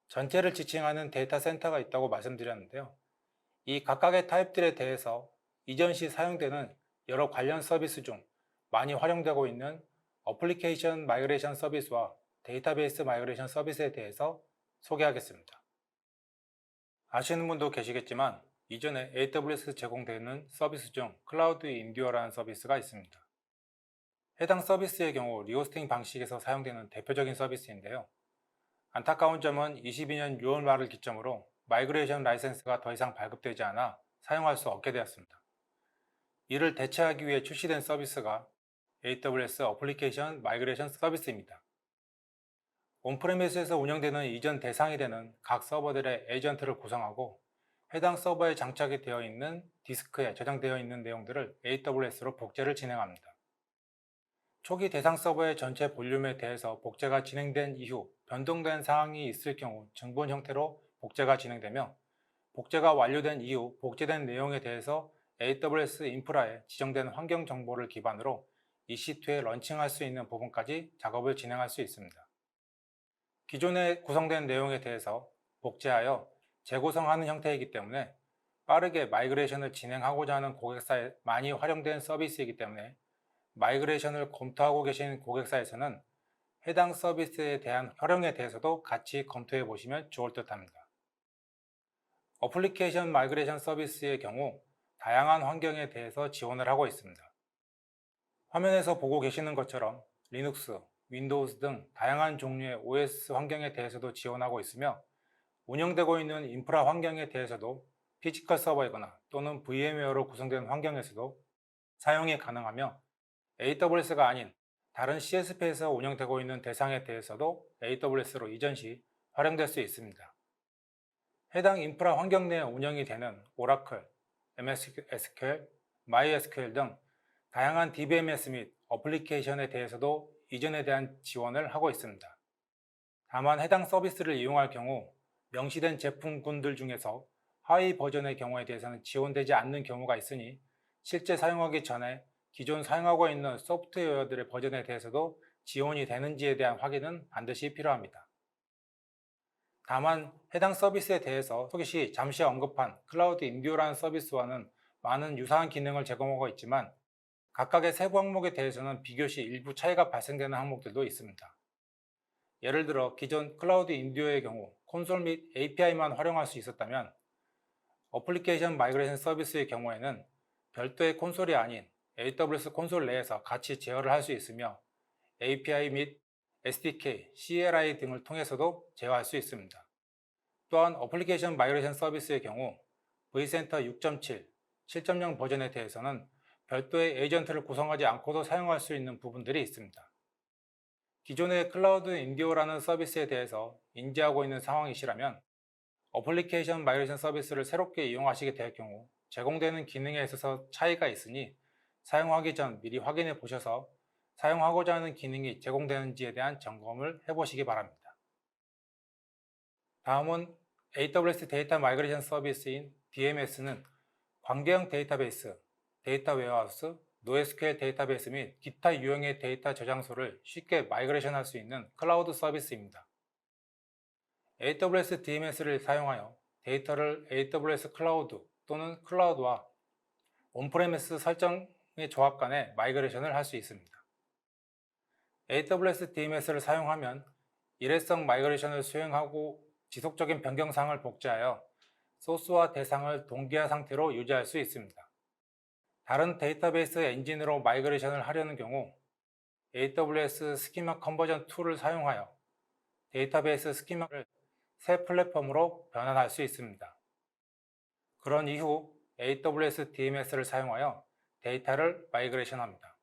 전체를 지칭하는 데이터 센터가 있다고 말씀드렸는데요. 이 각각의 타입들에 대해서 이전 시 사용되는 여러 관련 서비스 중 많이 활용되고 있는 어플리케이션 마이그레이션 서비스와 데이터베이스 마이그레이션 서비스에 대해서 소개하겠습니다. 아시는 분도 계시겠지만 이전에 AWS 제공되는 서비스 중 클라우드 인듀어라는 서비스가 있습니다. 해당 서비스의 경우 리호스팅 방식에서 사용되는 대표적인 서비스인데요. 안타까운 점은 22년 6월 말을 기점으로 마이그레이션 라이센스가 더 이상 발급되지 않아 사용할 수 없게 되었습니다. 이를 대체하기 위해 출시된 서비스가 AWS 어플리케이션 마이그레이션 서비스입니다. 온프레미스에서 운영되는 이전 대상이 되는 각 서버들의 에이전트를 구성하고 해당 서버에 장착이 되어 있는 디스크에 저장되어 있는 내용들을 AWS로 복제를 진행합니다. 초기 대상 서버의 전체 볼륨에 대해서 복제가 진행된 이후 변동된 사항이 있을 경우 증분 형태로 복제가 진행되며, 복제가 완료된 이후 복제된 내용에 대해서 AWS 인프라에 지정된 환경 정보를 기반으로 EC2에 런칭할 수 있는 부분까지 작업을 진행할 수 있습니다. 기존에 구성된 내용에 대해서 복제하여 재구성하는 형태이기 때문에 빠르게 마이그레이션을 진행하고자 하는 고객사에 많이 활용된 서비스이기 때문에 마이그레이션을 검토하고 계신 고객사에서는 해당 서비스에 대한 활용에 대해서도 같이 검토해 보시면 좋을 듯 합니다. 어플리케이션 마이그레이션 서비스의 경우 다양한 환경에 대해서 지원을 하고 있습니다. 화면에서 보고 계시는 것처럼 리눅스, 윈도우즈 등 다양한 종류의 OS 환경에 대해서도 지원하고 있으며, 운영되고 있는 인프라 환경에 대해서도 피지컬 서버이거나 또는 VM웨어로 구성된 환경에서도 사용이 가능하며, AWS가 아닌 다른 CSP에서 운영되고 있는 대상에 대해서도 AWS로 이전 시 활용될 수 있습니다. 해당 인프라 환경 내에 운영이 되는 오라클, MSSQL, MySQL 등 다양한 DBMS 및 어플리케이션에 대해서도 이전에 대한 지원을 하고 있습니다. 다만 해당 서비스를 이용할 경우 명시된 제품군들 중에서 하위 버전의 경우에 대해서는 지원되지 않는 경우가 있으니, 실제 사용하기 전에 기존 사용하고 있는 소프트웨어들의 버전에 대해서도 지원이 되는지에 대한 확인은 반드시 필요합니다. 다만 해당 서비스에 대해서 소개 시 잠시 언급한 클라우드 인디오라는 서비스와는 많은 유사한 기능을 제공하고 있지만, 각각의 세부 항목에 대해서는 비교시 일부 차이가 발생되는 항목들도 있습니다. 예를 들어 기존 클라우드 인디오의 경우 콘솔 및 API만 활용할 수 있었다면, 어플리케이션 마이그레이션 서비스의 경우에는 별도의 콘솔이 아닌 AWS 콘솔 내에서 같이 제어를 할 수 있으며, API 및 SDK, CLI 등을 통해서도 제어할 수 있습니다. 또한 어플리케이션 마이그레이션 서비스의 경우 vCenter 6.7, 7.0 버전에 대해서는 별도의 에이전트를 구성하지 않고도 사용할 수 있는 부분들이 있습니다. 기존의 클라우드 인디오라는 서비스에 대해서 인지하고 있는 상황이시라면 어플리케이션 마이그레이션 서비스를 새롭게 이용하시게 될 경우 제공되는 기능에 있어서 차이가 있으니, 사용하기 전 미리 확인해 보셔서 사용하고자 하는 기능이 제공되는지에 대한 점검을 해보시기 바랍니다. 다음은 AWS 데이터 마이그레이션 서비스인 DMS는 관계형 데이터베이스, 데이터 웨어하우스, NoSQL 데이터베이스 및 기타 유형의 데이터 저장소를 쉽게 마이그레이션 할 수 있는 클라우드 서비스입니다. AWS DMS를 사용하여 데이터를 AWS 클라우드 또는 클라우드와 온프레미스 설정의 조합 간에 마이그레이션을 할 수 있습니다. AWS DMS를 사용하면 일회성 마이그레이션을 수행하고 지속적인 변경사항을 복제하여 소스와 대상을 동기화 상태로 유지할 수 있습니다. 다른 데이터베이스 엔진으로 마이그레이션을 하려는 경우 AWS 스키마 컨버전 툴을 사용하여 데이터베이스 스키마를 새 플랫폼으로 변환할 수 있습니다. 그런 이후 AWS DMS를 사용하여 데이터를 마이그레이션합니다.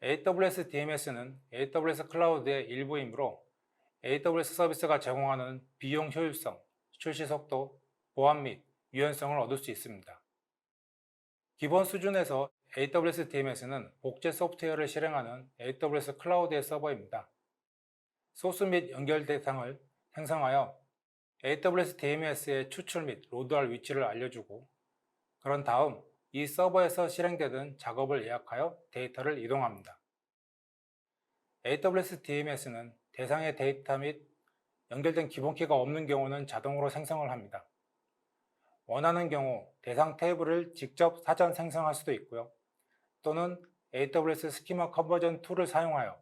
AWS DMS는 AWS 클라우드의 일부이므로 AWS 서비스가 제공하는 비용 효율성, 출시 속도, 보안 및 유연성을 얻을 수 있습니다. 기본 수준에서 AWS DMS는 복제 소프트웨어를 실행하는 AWS 클라우드의 서버입니다. 소스 및 연결 대상을 생성하여 AWS DMS의 추출 및 로드할 위치를 알려주고, 그런 다음 이 서버에서 실행되는 작업을 예약하여 데이터를 이동합니다. AWS DMS는 대상의 데이터 및 연결된 기본키가 없는 경우는 자동으로 생성을 합니다. 원하는 경우 대상 테이블을 직접 사전 생성할 수도 있고요. 또는 AWS 스키마 컨버전 툴을 사용하여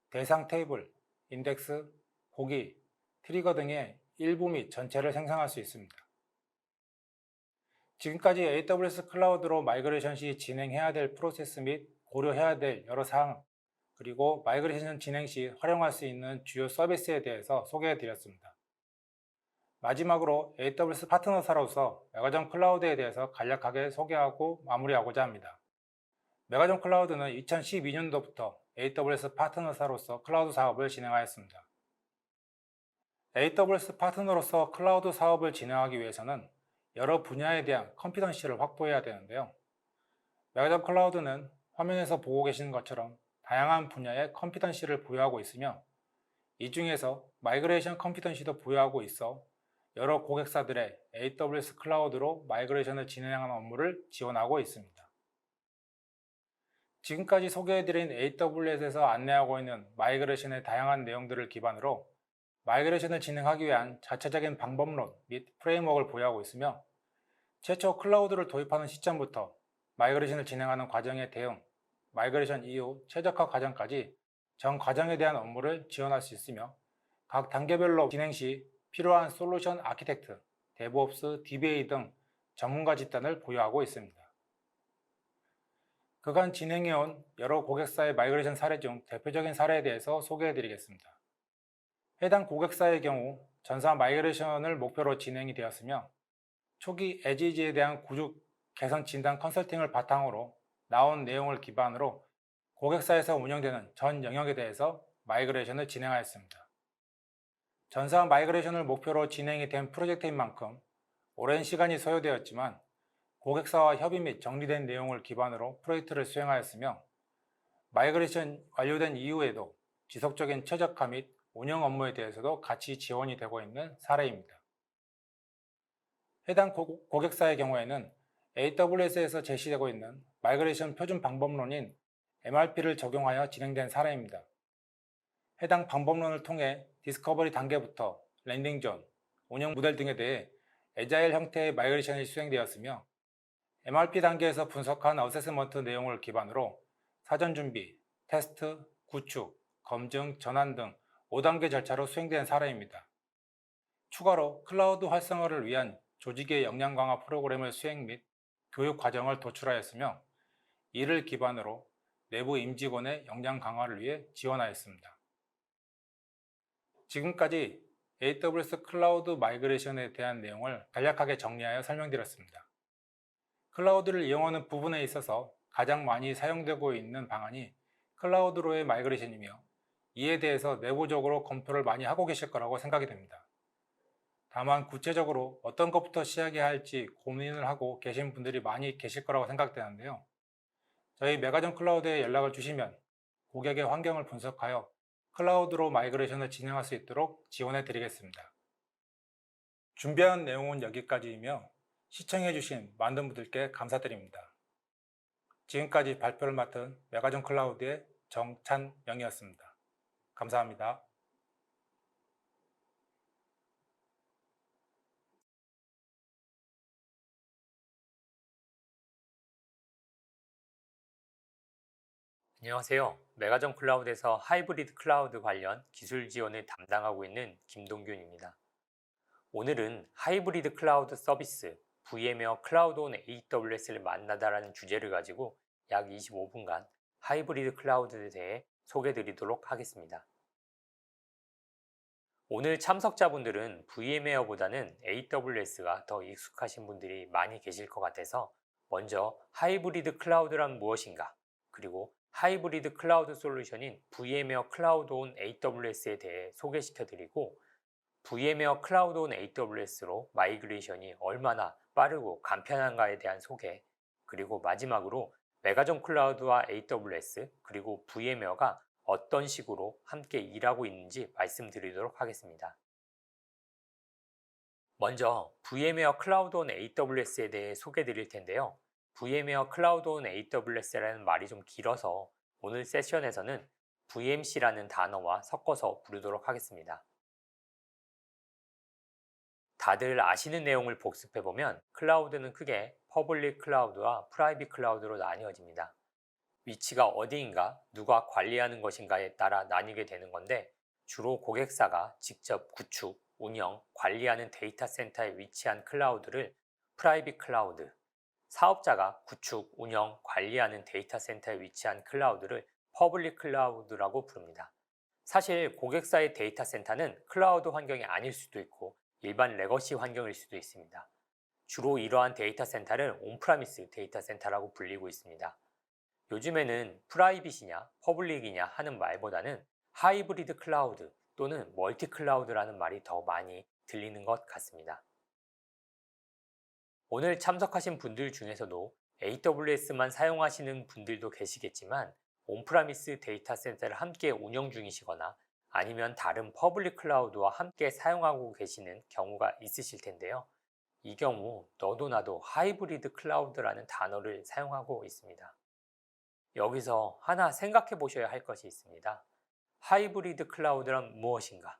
대상 테이블, 인덱스, 보기, 트리거 등의 일부 및 전체를 생성할 수 있습니다. 지금까지 AWS 클라우드로 마이그레이션 시 진행해야 될 프로세스 및 고려해야 될 여러 사항, 그리고 마이그레이션 진행 시 활용할 수 있는 주요 서비스에 대해서 소개해 드렸습니다. 마지막으로 AWS 파트너사로서 메가존 클라우드에 대해서 간략하게 소개하고 마무리하고자 합니다. 메가존 클라우드는 2012년도부터 AWS 파트너사로서 클라우드 사업을 진행하였습니다. AWS 파트너로서 클라우드 사업을 진행하기 위해서는 여러 분야에 대한 컴피턴시를 확보해야 되는데요. 메가존 클라우드는 화면에서 보고 계시는 것처럼 다양한 분야의 컴피턴시를 보유하고 있으며 이 중에서 마이그레이션 컴피턴시도 보유하고 있어 여러 고객사들의 AWS 클라우드로 마이그레이션을 진행하는 업무를 지원하고 있습니다. 지금까지 소개해드린 AWS에서 안내하고 있는 마이그레이션의 다양한 내용들을 기반으로 마이그레이션을 진행하기 위한 자체적인 방법론 및 프레임워크를 보유하고 있으며 최초 클라우드를 도입하는 시점부터 마이그레이션을 진행하는 과정의 대응, 마이그레이션 이후 최적화 과정까지 전 과정에 대한 업무를 지원할 수 있으며 각 단계별로 진행 시 필요한 솔루션 아키텍트, 데브옵스, DBA 등 전문가 집단을 보유하고 있습니다. 그간 진행해온 여러 고객사의 마이그레이션 사례 중 대표적인 사례에 대해서 소개해드리겠습니다. 해당 고객사의 경우 전사 마이그레이션을 목표로 진행이 되었으며 초기 에지지에 대한 구조 개선 진단 컨설팅을 바탕으로 나온 내용을 기반으로 고객사에서 운영되는 전 영역에 대해서 마이그레이션을 진행하였습니다. 전사 마이그레이션을 목표로 진행이 된 프로젝트인 만큼 오랜 시간이 소요되었지만 고객사와 협의 및 정리된 내용을 기반으로 프로젝트를 수행하였으며 마이그레이션 완료된 이후에도 지속적인 최적화 및 운영 업무에 대해서도 같이 지원이 되고 있는 사례입니다. 해당 고객사의 경우에는 AWS에서 제시되고 있는 마이그레이션 표준 방법론인 MRP를 적용하여 진행된 사례입니다. 해당 방법론을 통해 디스커버리 단계부터 랜딩존, 운영 모델 등에 대해 애자일 형태의 마이그레이션이 수행되었으며 MRP 단계에서 분석한 어세스먼트 내용을 기반으로 사전 준비, 테스트, 구축, 검증, 전환 등 5단계 절차로 수행된 사례입니다. 추가로 클라우드 활성화를 위한 조직의 역량 강화 프로그램을 수행 및 교육 과정을 도출하였으며 이를 기반으로 내부 임직원의 역량 강화를 위해 지원하였습니다. 지금까지 AWS 클라우드 마이그레이션에 대한 내용을 간략하게 정리하여 설명드렸습니다. 클라우드를 이용하는 부분에 있어서 가장 많이 사용되고 있는 방안이 클라우드로의 마이그레이션이며 이에 대해서 내부적으로 검토를 많이 하고 계실 거라고 생각이 됩니다. 다만 구체적으로 어떤 것부터 시작해야 할지 고민을 하고 계신 분들이 많이 계실 거라고 생각되는데요. 저희 메가존 클라우드에 연락을 주시면 고객의 환경을 분석하여 클라우드로 마이그레이션을 진행할 수 있도록 지원해 드리겠습니다. 준비한 내용은 여기까지이며 시청해주신 많은 분들께 감사드립니다. 지금까지 발표를 맡은 메가존 클라우드의 정찬영이었습니다. 감사합니다. 안녕하세요. 메가존 클라우드에서 하이브리드 클라우드 관련 기술 지원을 담당하고 있는 김동균입니다. 오늘은 하이브리드 클라우드 서비스 VM웨어 클라우드 온 AWS를 만나다라는 주제를 가지고 약 25분간 하이브리드 클라우드에 대해 소개해 드리도록 하겠습니다. 오늘 참석자분들은 VM웨어보다는 AWS가 더 익숙하신 분들이 많이 계실 것 같아서 먼저 하이브리드 클라우드란 무엇인가, 그리고 하이브리드 클라우드 솔루션인 VM웨어 클라우드 온 AWS에 대해 소개시켜 드리고 VM웨어 클라우드 온 AWS로 마이그레이션이 얼마나 빠르고 간편한가에 대한 소개, 그리고 마지막으로 메가존 클라우드와 AWS 그리고 VM웨어가 어떤 식으로 함께 일하고 있는지 말씀드리도록 하겠습니다. 먼저 VM웨어 클라우드 온 AWS에 대해 소개해 드릴 텐데요. VM웨어 클라우드 온 AWS라는 말이 좀 길어서 오늘 세션에서는 VMC라는 단어와 섞어서 부르도록 하겠습니다. 다들 아시는 내용을 복습해보면 클라우드는 크게 퍼블릭 클라우드와 프라이빗 클라우드로 나뉘어집니다. 위치가 어디인가, 누가 관리하는 것인가에 따라 나뉘게 되는 건데 주로 고객사가 직접 구축, 운영, 관리하는 데이터 센터에 위치한 클라우드를 프라이빗 클라우드, 사업자가 구축, 운영, 관리하는 데이터 센터에 위치한 클라우드를 퍼블릭 클라우드라고 부릅니다. 사실 고객사의 데이터 센터는 클라우드 환경이 아닐 수도 있고 일반 레거시 환경일 수도 있습니다. 주로 이러한 데이터 센터를 온프라미스 데이터 센터라고 불리고 있습니다. 요즘에는 프라이빗이냐 퍼블릭이냐 하는 말보다는 하이브리드 클라우드 또는 멀티 클라우드라는 말이 더 많이 들리는 것 같습니다. 오늘 참석하신 분들 중에서도 AWS만 사용하시는 분들도 계시겠지만 온프라미스 데이터 센터를 함께 운영 중이시거나 아니면 다른 퍼블릭 클라우드와 함께 사용하고 계시는 경우가 있으실 텐데요. 이 경우 너도 나도 하이브리드 클라우드라는 단어를 사용하고 있습니다. 여기서 하나 생각해 보셔야 할 것이 있습니다. 하이브리드 클라우드란 무엇인가?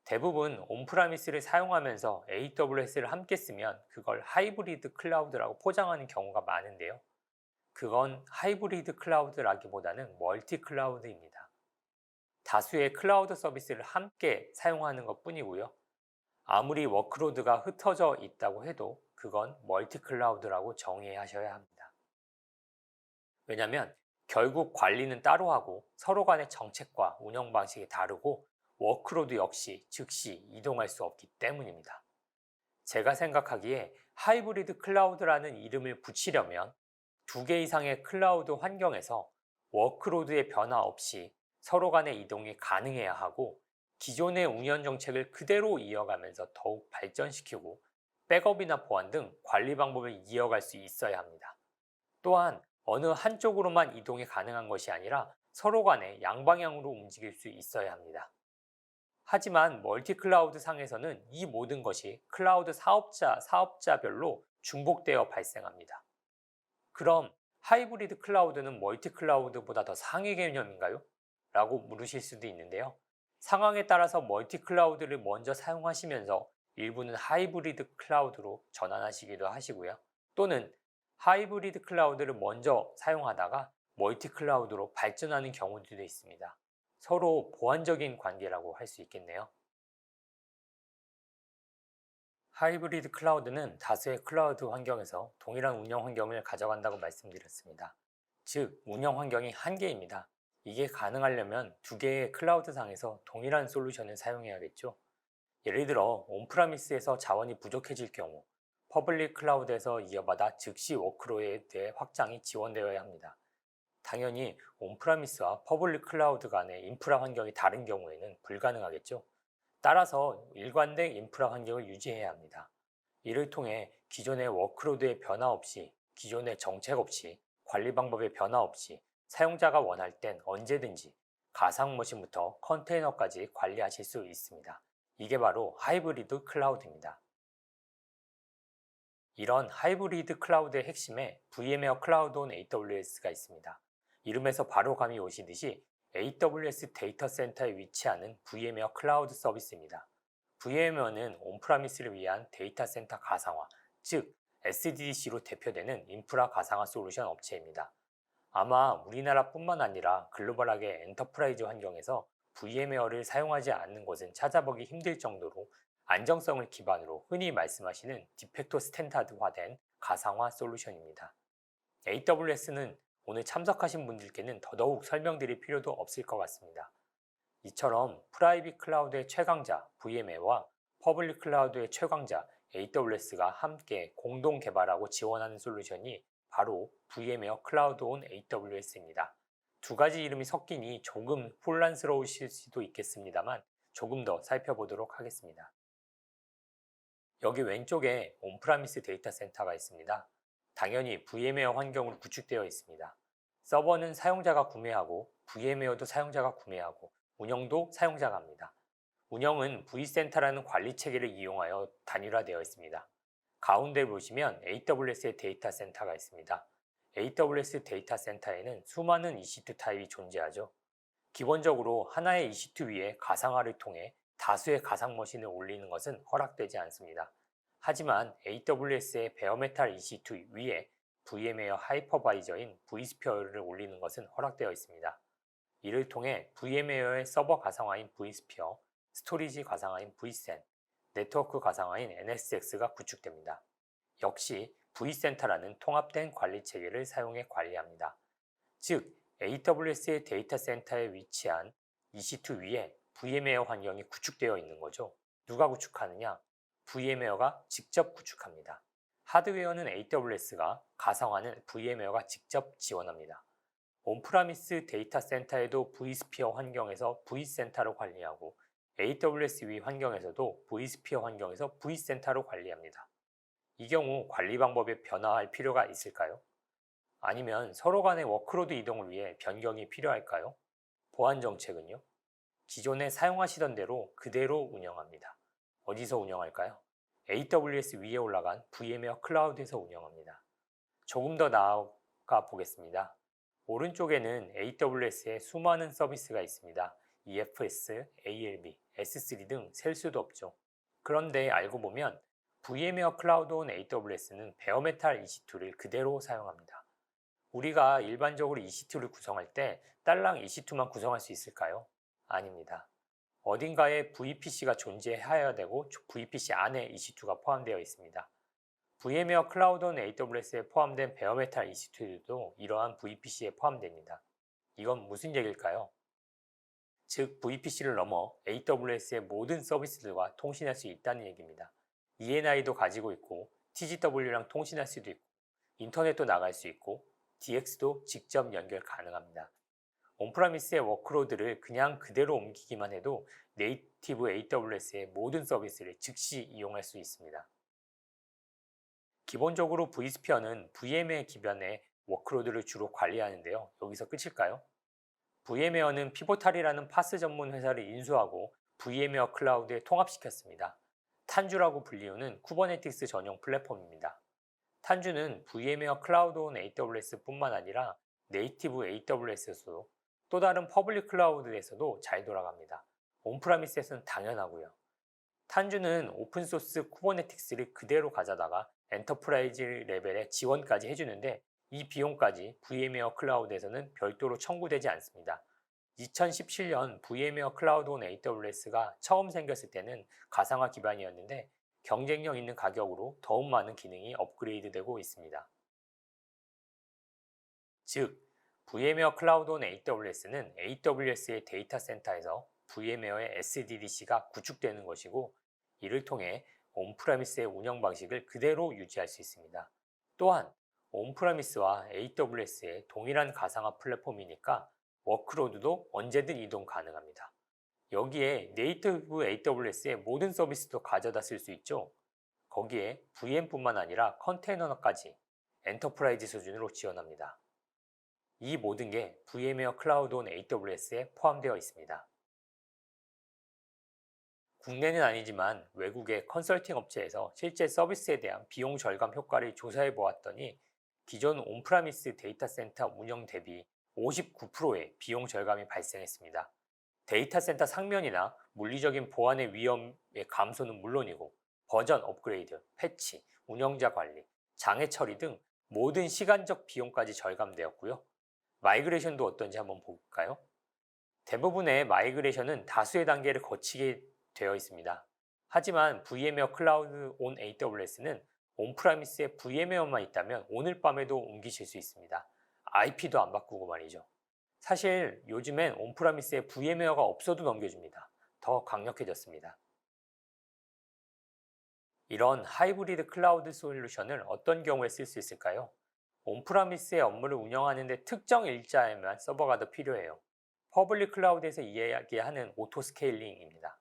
대부분 온프라미스를 사용하면서 AWS를 함께 쓰면 그걸 하이브리드 클라우드라고 포장하는 경우가 많은데요. 그건 하이브리드 클라우드라기보다는 멀티 클라우드입니다. 다수의 클라우드 서비스를 함께 사용하는 것 뿐이고요. 아무리 워크로드가 흩어져 있다고 해도 그건 멀티 클라우드라고 정의하셔야 합니다. 왜냐하면 결국 관리는 따로 하고 서로 간의 정책과 운영 방식이 다르고 워크로드 역시 즉시 이동할 수 없기 때문입니다. 제가 생각하기에 하이브리드 클라우드라는 이름을 붙이려면 2개 이상의 클라우드 환경에서 워크로드의 변화 없이 서로 간의 이동이 가능해야 하고 기존의 운영 정책을 그대로 이어가면서 더욱 발전시키고 백업이나 보안 등 관리 방법을 이어갈 수 있어야 합니다. 또한 어느 한쪽으로만 이동이 가능한 것이 아니라 서로 간에 양방향으로 움직일 수 있어야 합니다. 하지만 멀티 클라우드 상에서는 이 모든 것이 클라우드 사업자별로 중복되어 발생합니다. 그럼 하이브리드 클라우드는 멀티 클라우드보다 더 상위 개념인가요? 라고 물으실 수도 있는데요. 상황에 따라서 멀티 클라우드를 먼저 사용하시면서 일부는 하이브리드 클라우드로 전환하시기도 하시고요. 또는 하이브리드 클라우드를 먼저 사용하다가 멀티 클라우드로 발전하는 경우들도 있습니다. 서로 보완적인 관계라고 할 수 있겠네요. 하이브리드 클라우드는 다수의 클라우드 환경에서 동일한 운영 환경을 가져간다고 말씀드렸습니다. 즉, 운영 환경이 한 개입니다. 이게 가능하려면 2개의 클라우드 상에서 동일한 솔루션을 사용해야겠죠. 예를 들어 온프라미스에서 자원이 부족해질 경우 퍼블릭 클라우드에서 이어받아 즉시 워크로드의 확장이 지원되어야 합니다. 당연히 온프라미스와 퍼블릭 클라우드 간의 인프라 환경이 다른 경우에는 불가능하겠죠. 따라서 일관된 인프라 환경을 유지해야 합니다. 이를 통해 기존의 워크로드의 변화 없이, 기존의 정책 없이, 관리 방법의 변화 없이 사용자가 원할 땐 언제든지 가상머신부터 컨테이너까지 관리하실 수 있습니다. 이게 바로 하이브리드 클라우드입니다. 이런 하이브리드 클라우드의 핵심에 VMware Cloud on AWS가 있습니다. 이름에서 바로 감이 오시듯이 AWS 데이터 센터에 위치하는 VMware 클라우드 서비스입니다. VMware는 온프라미스를 위한 데이터 센터 가상화, 즉 SDDC로 대표되는 인프라 가상화 솔루션 업체입니다. 아마 우리나라뿐만 아니라 글로벌하게 엔터프라이즈 환경에서 VMware를 사용하지 않는 곳은 찾아보기 힘들 정도로 안정성을 기반으로 흔히 말씀하시는 디팩토 스탠다드화된 가상화 솔루션입니다. AWS는 오늘 참석하신 분들께는 더더욱 설명드릴 필요도 없을 것 같습니다. 이처럼 프라이빗 클라우드의 최강자 VMware와 퍼블릭 클라우드의 최강자 AWS가 함께 공동 개발하고 지원하는 솔루션이 바로 VMware Cloud on AWS입니다. 2가지 이름이 섞이니 조금 혼란스러우실 수도 있겠습니다만 조금 더 살펴보도록 하겠습니다. 여기 왼쪽에 온프라미스 데이터 센터가 있습니다. 당연히 VMware 환경으로 구축되어 있습니다. 서버는 사용자가 구매하고 VMware도 사용자가 구매하고 운영도 사용자가 합니다. 운영은 vCenter라는 관리 체계를 이용하여 단일화되어 있습니다. 가운데 보시면 AWS의 데이터 센터가 있습니다. AWS 데이터 센터에는 수많은 EC2 타입이 존재하죠. 기본적으로 하나의 EC2 위에 가상화를 통해 다수의 가상 머신을 올리는 것은 허락되지 않습니다. 하지만 AWS의 베어메탈 EC2 위에 VMware 하이퍼바이저인 vSphere를 올리는 것은 허락되어 있습니다. 이를 통해 VMware의 서버 가상화인 vSphere, 스토리지 가상화인 vCen, 네트워크 가상화인 NSX가 구축됩니다. 역시 vCenter라는 통합된 관리 체계를 사용해 관리합니다. 즉, AWS의 데이터 센터에 위치한 EC2 위에 VMware 환경이 구축되어 있는 거죠. 누가 구축하느냐? VMware가 직접 구축합니다. 하드웨어는 AWS가, 가상화는 VMware가 직접 지원합니다. 온프라미스 데이터 센터에도 vSphere 환경에서 vCenter로 관리하고 AWS 위 환경에서도 vSphere 환경에서 vCenter로 관리합니다. 이 경우 관리 방법에 변화할 필요가 있을까요? 아니면 서로 간의 워크로드 이동을 위해 변경이 필요할까요? 보안 정책은요? 기존에 사용하시던 대로 그대로 운영합니다. 어디서 운영할까요? AWS 위에 올라간 VMware 클라우드에서 운영합니다. 조금 더 나아가 보겠습니다. 오른쪽에는 AWS의 수많은 서비스가 있습니다. EFS, ALB, S3 등 셀 수도 없죠. 그런데 알고 보면 VMware 클라우드 온 AWS는 베어메탈 EC2를 그대로 사용합니다. 우리가 일반적으로 EC2를 구성할 때 딸랑 EC2만 구성할 수 있을까요? 아닙니다. 어딘가에 VPC가 존재해야 되고 VPC 안에 EC2가 포함되어 있습니다. VMware 클라우드 온 AWS에 포함된 베어메탈 EC2도 이러한 VPC에 포함됩니다. 이건 무슨 얘기일까요? 즉 VPC를 넘어 AWS의 모든 서비스들과 통신할 수 있다는 얘기입니다. ENI도 가지고 있고 TGW랑 통신할 수도 있고 인터넷도 나갈 수 있고 DX도 직접 연결 가능합니다. 온프라미스의 워크로드를 그냥 그대로 옮기기만 해도 네이티브 AWS의 모든 서비스를 즉시 이용할 수 있습니다. 기본적으로 vSphere는 VMware 기반의 워크로드를 주로 관리하는데요. 여기서 끝일까요? VMware는 피보탈이라는 파스 전문 회사를 인수하고 VMware 클라우드에 통합시켰습니다. 탄주라고 불리우는 쿠버네티스 전용 플랫폼입니다. 탄주는 VMware 클라우드 온 AWS 뿐만 아니라 네이티브 AWS에서도 또 다른 퍼블릭 클라우드에서도 잘 돌아갑니다. 온프라미스에서는 당연하고요. 탄주는 오픈소스 쿠버네티스를 그대로 가져다가 엔터프라이즈 레벨의 지원까지 해주는데 이 비용까지 VMware 클라우드에서는 별도로 청구되지 않습니다. 2017년 VMware 클라우드 온 AWS가 처음 생겼을 때는 가상화 기반이었는데 경쟁력 있는 가격으로 더욱 많은 기능이 업그레이드되고 있습니다. 즉, VMware 클라우드 온 AWS는 AWS의 데이터 센터에서 VMware의 SDDC가 구축되는 것이고 이를 통해 온프라미스의 운영 방식을 그대로 유지할 수 있습니다. 또한 온프라미스와 AWS의 동일한 가상화 플랫폼이니까 워크로드도 언제든 이동 가능합니다. 여기에 네이티브 AWS의 모든 서비스도 가져다 쓸 수 있죠. 거기에 VM뿐만 아니라 컨테이너까지 엔터프라이즈 수준으로 지원합니다. 이 모든 게 VMware 클라우드 온 AWS에 포함되어 있습니다. 국내는 아니지만 외국의 컨설팅 업체에서 실제 서비스에 대한 비용 절감 효과를 조사해 보았더니 기존 온프라미스 데이터 센터 운영 대비 59%의 비용 절감이 발생했습니다. 데이터 센터 상면이나 물리적인 보안의 위험의 감소는 물론이고 버전 업그레이드, 패치, 운영자 관리, 장애 처리 등 모든 시간적 비용까지 절감되었고요. 마이그레이션도 어떤지 한번 볼까요? 대부분의 마이그레이션은 다수의 단계를 거치게 되어 있습니다. 하지만 VMware 클라우드 온 AWS는 온프라미스에 VMware만 있다면 오늘 밤에도 옮기실 수 있습니다. IP도 안 바꾸고 말이죠. 사실 요즘엔 온프라미스에 VMware가 없어도 넘겨줍니다. 더 강력해졌습니다. 이런 하이브리드 클라우드 솔루션을 어떤 경우에 쓸 수 있을까요? 온프라미스의 업무를 운영하는데 특정 일자에만 서버가 더 필요해요. 퍼블릭 클라우드에서 이야기하는 오토 스케일링입니다.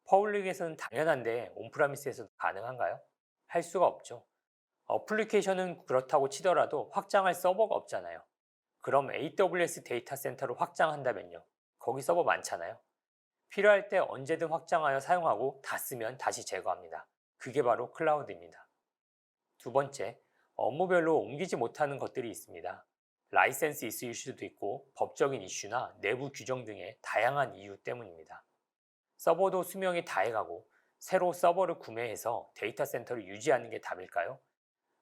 퍼블릭에서는 당연한데 온프라미스에서도 가능한가요? 할 수가 없죠. 어플리케이션은 그렇다고 치더라도 확장할 서버가 없잖아요. 그럼 AWS 데이터 센터로 확장한다면요. 거기 서버 많잖아요. 필요할 때 언제든 확장하여 사용하고 다 쓰면 다시 제거합니다. 그게 바로 클라우드입니다. 두 번째, 업무별로 옮기지 못하는 것들이 있습니다. 라이센스 이슈도 있고 법적인 이슈나 내부 규정 등의 다양한 이유 때문입니다. 서버도 수명이 다해가고 새로 서버를 구매해서 데이터 센터를 유지하는 게 답일까요?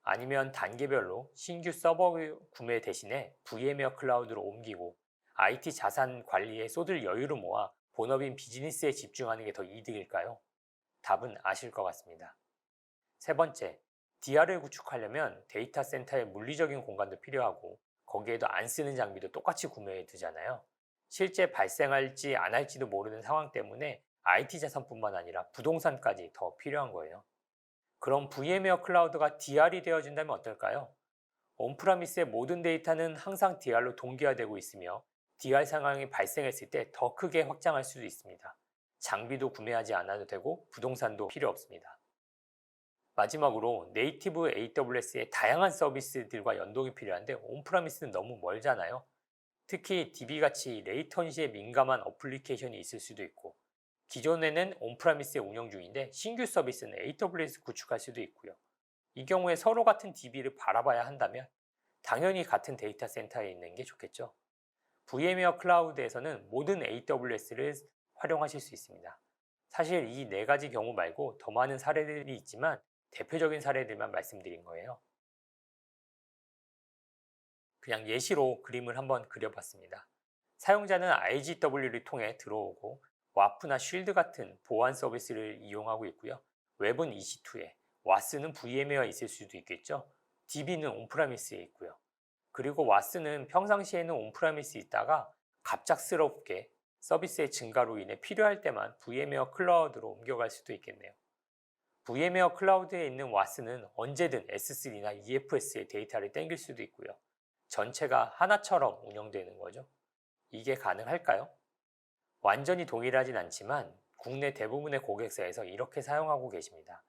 아니면 단계별로 신규 서버 구매 대신에 VMware 클라우드로 옮기고 IT 자산 관리에 쏟을 여유를 모아 본업인 비즈니스에 집중하는 게 더 이득일까요? 답은 아실 것 같습니다. 세 번째, DR을 구축하려면 데이터 센터에 물리적인 공간도 필요하고 거기에도 안 쓰는 장비도 똑같이 구매해 두잖아요. 실제 발생할지 안 할지도 모르는 상황 때문에 IT 자산뿐만 아니라 부동산까지 더 필요한 거예요. 그럼 VMware 클라우드가 DR이 되어준다면 어떨까요? 온프라미스의 모든 데이터는 항상 DR로 동기화되고 있으며 DR 상황이 발생했을 때 더 크게 확장할 수도 있습니다. 장비도 구매하지 않아도 되고 부동산도 필요 없습니다. 마지막으로 네이티브 AWS의 다양한 서비스들과 연동이 필요한데 온프라미스는 너무 멀잖아요. 특히 DB같이 레이턴시에 민감한 어플리케이션이 있을 수도 있고, 기존에는 온프라미스에 운영 중인데 신규 서비스는 AWS 구축할 수도 있고요. 이 경우에 서로 같은 DB를 바라봐야 한다면 당연히 같은 데이터 센터에 있는 게 좋겠죠. VM웨어 클라우드에서는 모든 AWS를 활용하실 수 있습니다. 사실 이 네 가지 경우 말고 더 많은 사례들이 있지만 대표적인 사례들만 말씀드린 거예요. 그냥 예시로 그림을 한번 그려봤습니다. 사용자는 IGW를 통해 들어오고 와프나 쉴드 같은 보안 서비스를 이용하고 있고요. 웹은 EC2에, 와스는 VM웨어에 있을 수도 있겠죠. DB는 온프라미스에 있고요. 그리고 와스는 평상시에는 온프라미스에 있다가 갑작스럽게 서비스의 증가로 인해 필요할 때만 VM웨어 클라우드로 옮겨갈 수도 있겠네요. VM웨어 클라우드에 있는 와스는 언제든 S3나 EFS의 데이터를 땡길 수도 있고요. 전체가 하나처럼 운영되는 거죠. 이게 가능할까요? 완전히 동일하진 않지만 국내 대부분의 고객사에서 이렇게 사용하고 계십니다.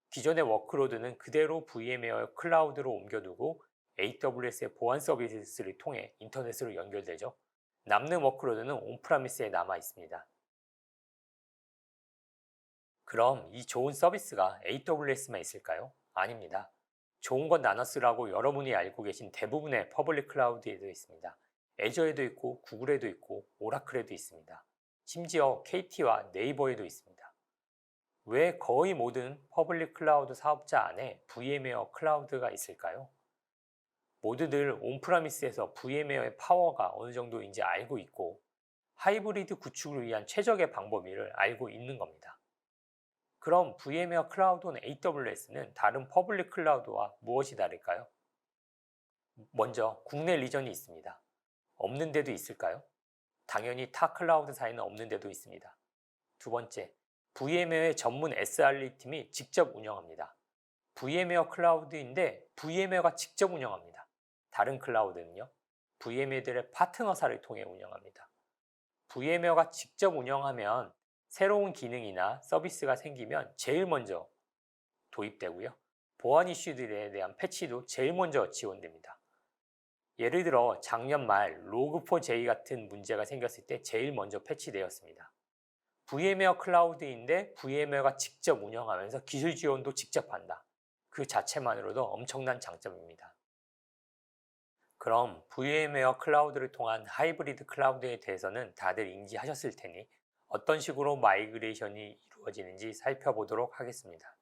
기존의 워크로드는 그대로 VM웨어 클라우드로 옮겨두고 AWS의 보안 서비스를 통해 인터넷으로 연결되죠. 남는 워크로드는 온프라미스에 남아 있습니다. 그럼 이 좋은 서비스가 AWS만 있을까요? 아닙니다. 좋은 건 나눠 쓰라고 여러분이 알고 계신 대부분의 퍼블릭 클라우드에도 있습니다. 애저에도 있고 구글에도 있고 오라클에도 있습니다. 심지어 KT와 네이버에도 있습니다. 왜 거의 모든 퍼블릭 클라우드 사업자 안에 VM웨어 클라우드가 있을까요? 모두들 온프라미스에서 VM웨어의 파워가 어느 정도인지 알고 있고 하이브리드 구축을 위한 최적의 방법을 알고 있는 겁니다. 그럼 VM웨어 클라우드는 AWS는 다른 퍼블릭 클라우드와 무엇이 다를까요? 먼저 국내 리전이 있습니다. 없는 데도 있을까요? 당연히 타 클라우드사에는 없는 데도 있습니다. 두 번째, VM웨어의 전문 SRE 팀이 직접 운영합니다. VM웨어 클라우드인데 VM웨어가 직접 운영합니다. 다른 클라우드는요, VM웨어들의 파트너사를 통해 운영합니다. VM웨어가 직접 운영하면 새로운 기능이나 서비스가 생기면 제일 먼저 도입되고요. 보안 이슈들에 대한 패치도 제일 먼저 지원됩니다. 예를 들어 작년 말 로그4j 같은 문제가 생겼을 때 제일 먼저 패치되었습니다. VM웨어 클라우드인데 VM웨어가 직접 운영하면서 기술 지원도 직접 한다. 그 자체만으로도 엄청난 장점입니다. 그럼 VM웨어 클라우드를 통한 하이브리드 클라우드에 대해서는 다들 인지하셨을 테니 어떤 식으로 마이그레이션이 이루어지는지 살펴보도록 하겠습니다.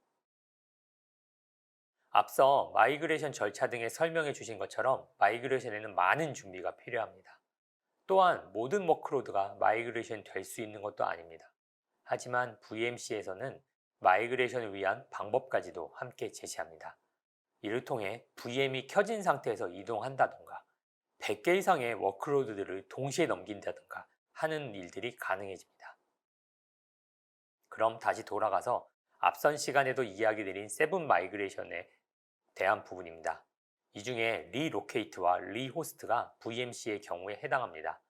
앞서 마이그레이션 절차 등에 설명해 주신 것처럼 마이그레이션에는 많은 준비가 필요합니다. 또한 모든 워크로드가 마이그레이션 될 수 있는 것도 아닙니다. 하지만 VMC에서는 마이그레이션을 위한 방법까지도 함께 제시합니다. 이를 통해 VM이 켜진 상태에서 이동한다던가 100개 이상의 워크로드들을 동시에 넘긴다던가 하는 일들이 가능해집니다. 그럼 다시 돌아가서 앞선 시간에도 이야기 드린 세븐 마이그레이션에 대한 부분입니다. 이 중에 리로케이트와 리호스트가 VMC의 경우에 해당합니다.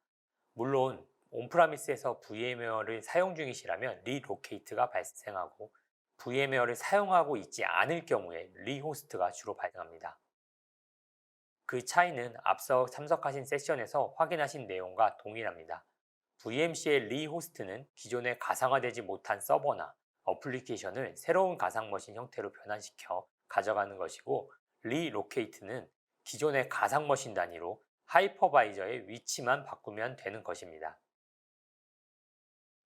물론 온프라미스에서 VM웨어를 사용 중이시라면 리로케이트가 발생하고 VM웨어를 사용하고 있지 않을 경우에 리호스트가 주로 발생합니다. 그 차이는 앞서 참석하신 세션에서 확인하신 내용과 동일합니다. VMC의 리호스트는 기존에 가상화되지 못한 서버나 어플리케이션을 새로운 가상머신 형태로 변환시켜 가져가는 것이고, 리로케이트는 기존의 가상머신 단위로 하이퍼바이저의 위치만 바꾸면 되는 것입니다.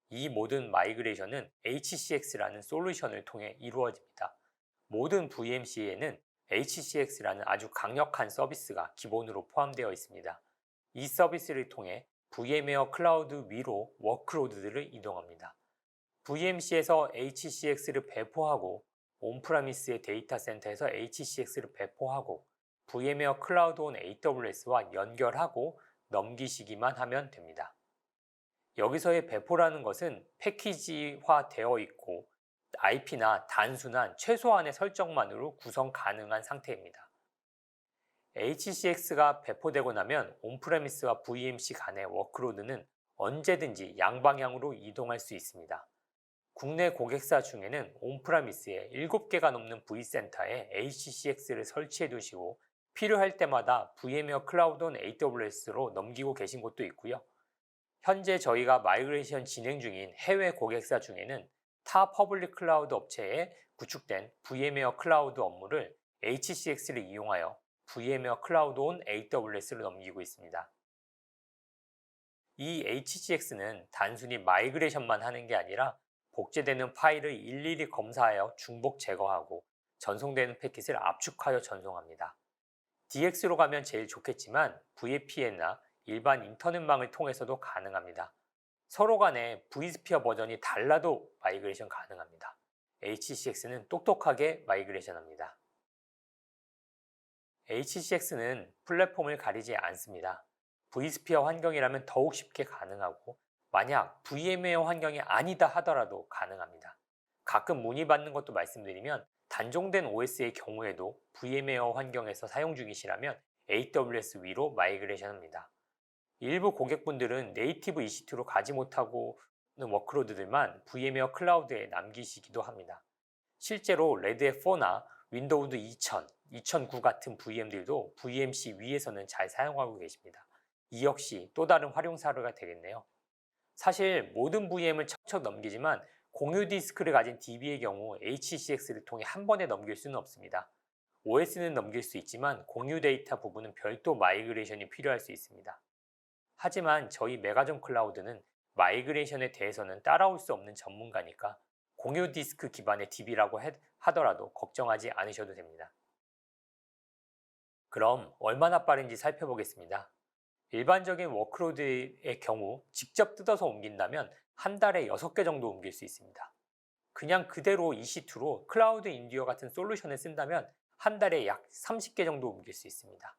이 모든 마이그레이션은 HCX라는 솔루션을 통해 이루어집니다. 모든 VMC에는 HCX라는 아주 강력한 서비스가 기본으로 포함되어 있습니다. 이 서비스를 통해 VM웨어 클라우드 위로 워크로드들을 이동합니다. VMC에서 HCX를 배포하고 온프라미스의 데이터 센터에서 HCX를 배포하고 VM웨어 클라우드 온 AWS와 연결하고 넘기시기만 하면 됩니다. 여기서의 배포라는 것은 패키지화 되어 있고 IP나 단순한 최소한의 설정만으로 구성 가능한 상태입니다. HCX가 배포되고 나면 온프레미스와 VMC 간의 워크로드는 언제든지 양방향으로 이동할 수 있습니다. 국내 고객사 중에는 온프라미스에 7개가 넘는 V센터에 HCX를 설치해 두시고 필요할 때마다 VM웨어 클라우드 온 AWS로 넘기고 계신 곳도 있고요. 현재 저희가 마이그레이션 진행 중인 해외 고객사 중에는 타 퍼블릭 클라우드 업체에 구축된 VM웨어 클라우드 업무를 HCX를 이용하여 VM웨어 클라우드 온 AWS로 넘기고 있습니다. 이 HCX는 단순히 마이그레이션만 하는 게 아니라 복제되는 파일을 일일이 검사하여 중복 제거하고 전송되는 패킷을 압축하여 전송합니다. DX로 가면 제일 좋겠지만 VPN이나 일반 인터넷망을 통해서도 가능합니다. 서로 간에 vSphere 버전이 달라도 마이그레이션 가능합니다. HCX는 똑똑하게 마이그레이션합니다. HCX는 플랫폼을 가리지 않습니다. vSphere 환경이라면 더욱 쉽게 가능하고 만약 VM웨어 환경이 아니다 하더라도 가능합니다. 가끔 문의받는 것도 말씀드리면 단종된 OS의 경우에도 VM웨어 환경에서 사용 중이시라면 AWS 위로 마이그레이션합니다. 일부 고객분들은 네이티브 EC2로 가지 못하고는 워크로드들만 VM웨어 클라우드에 남기시기도 합니다. 실제로 레드햇4나 윈도우즈 2000, 2009 같은 VM들도 VMC 위에서는 잘 사용하고 계십니다. 이 역시 또 다른 활용 사례가 되겠네요. 사실 모든 VM을 척척 넘기지만 공유 디스크를 가진 DB의 경우 HCX를 통해 한 번에 넘길 수는 없습니다. OS는 넘길 수 있지만 공유 데이터 부분은 별도 마이그레이션이 필요할 수 있습니다. 하지만 저희 메가존 클라우드는 마이그레이션에 대해서는 따라올 수 없는 전문가니까 공유 디스크 기반의 DB라고 하더라도 걱정하지 않으셔도 됩니다. 그럼 얼마나 빠른지 살펴보겠습니다. 일반적인 워크로드의 경우 직접 뜯어서 옮긴다면 한 달에 6개 정도 옮길 수 있습니다. 그냥 그대로 EC2로 클라우드 인디어 같은 솔루션을 쓴다면 한 달에 약 30개 정도 옮길 수 있습니다.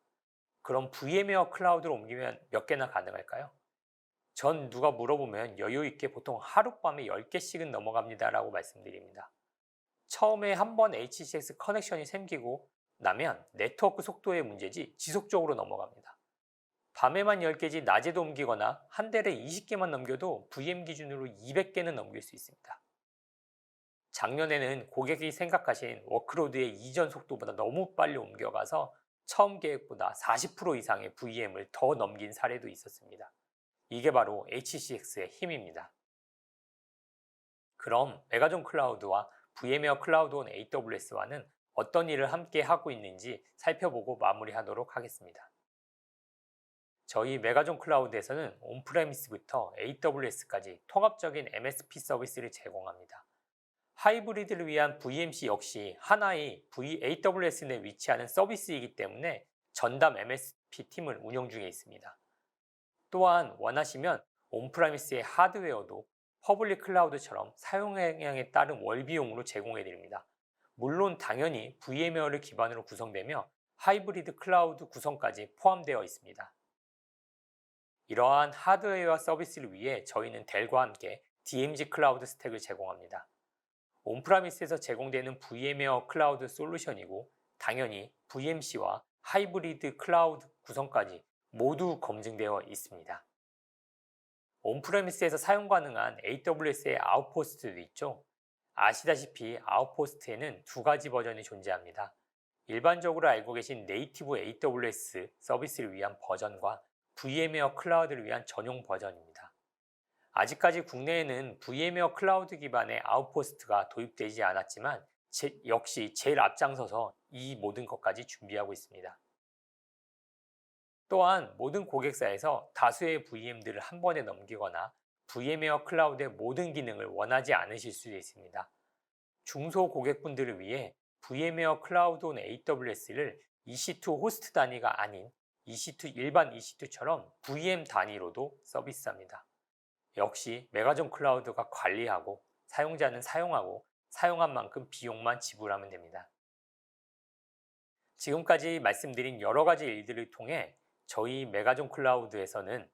그럼 VM웨어 클라우드로 옮기면 몇 개나 가능할까요? 전 누가 물어보면 여유 있게 보통 하룻밤에 10개씩은 넘어갑니다 라고 말씀드립니다. 처음에 한번 HCX 커넥션이 생기고 나면 네트워크 속도의 문제지 지속적으로 넘어갑니다. 밤에만 10개지 낮에도 옮기거나 한 달에 20개만 넘겨도 VM 기준으로 200개는 넘길 수 있습니다. 작년에는 고객이 생각하신 워크로드의 이전 속도보다 너무 빨리 옮겨가서 처음 계획보다 40% 이상의 VM을 더 넘긴 사례도 있었습니다. 이게 바로 HCX의 힘입니다. 그럼 메가존 클라우드와 VM웨어 클라우드 온 AWS와는 어떤 일을 함께 하고 있는지 살펴보고 마무리하도록 하겠습니다. 저희 메가존 클라우드에서는 온프레미스부터 AWS까지 통합적인 MSP 서비스를 제공합니다. 하이브리드를 위한 VMC 역시 하나의 AWS 내에 위치하는 서비스이기 때문에 전담 MSP 팀을 운영 중에 있습니다. 또한 원하시면 온프레미스의 하드웨어도 퍼블릭 클라우드처럼 사용 영향에 따른 월비용으로 제공해 드립니다. 물론 당연히 VM웨어를 기반으로 구성되며 하이브리드 클라우드 구성까지 포함되어 있습니다. 이러한 하드웨어와 서비스를 위해 저희는 델과 함께 DMZ 클라우드 스택을 제공합니다. 온프라미스에서 제공되는 VM웨어 클라우드 솔루션이고 당연히 VMC와 하이브리드 클라우드 구성까지 모두 검증되어 있습니다. 온프레미스에서 사용 가능한 AWS의 아웃포스트도 있죠. 아시다시피 아웃포스트에는 두 가지 버전이 존재합니다. 일반적으로 알고 계신 네이티브 AWS 서비스를 위한 버전과 VM웨어 클라우드를 위한 전용 버전입니다. 아직까지 국내에는 VM웨어 클라우드 기반의 아웃포스트가 도입되지 않았지만 역시 제일 앞장서서 이 모든 것까지 준비하고 있습니다. 또한 모든 고객사에서 다수의 VM들을 한 번에 넘기거나 VM웨어 클라우드의 모든 기능을 원하지 않으실 수도 있습니다. 중소 고객분들을 위해 VM웨어 클라우드 온 AWS를 EC2 호스트 단위가 아닌 EC2 일반 EC2처럼 VM 단위로도 서비스합니다. 역시 메가존 클라우드가 관리하고 사용자는 사용하고 사용한 만큼 비용만 지불하면 됩니다. 지금까지 말씀드린 여러 가지 일들을 통해 저희 메가존 클라우드에서는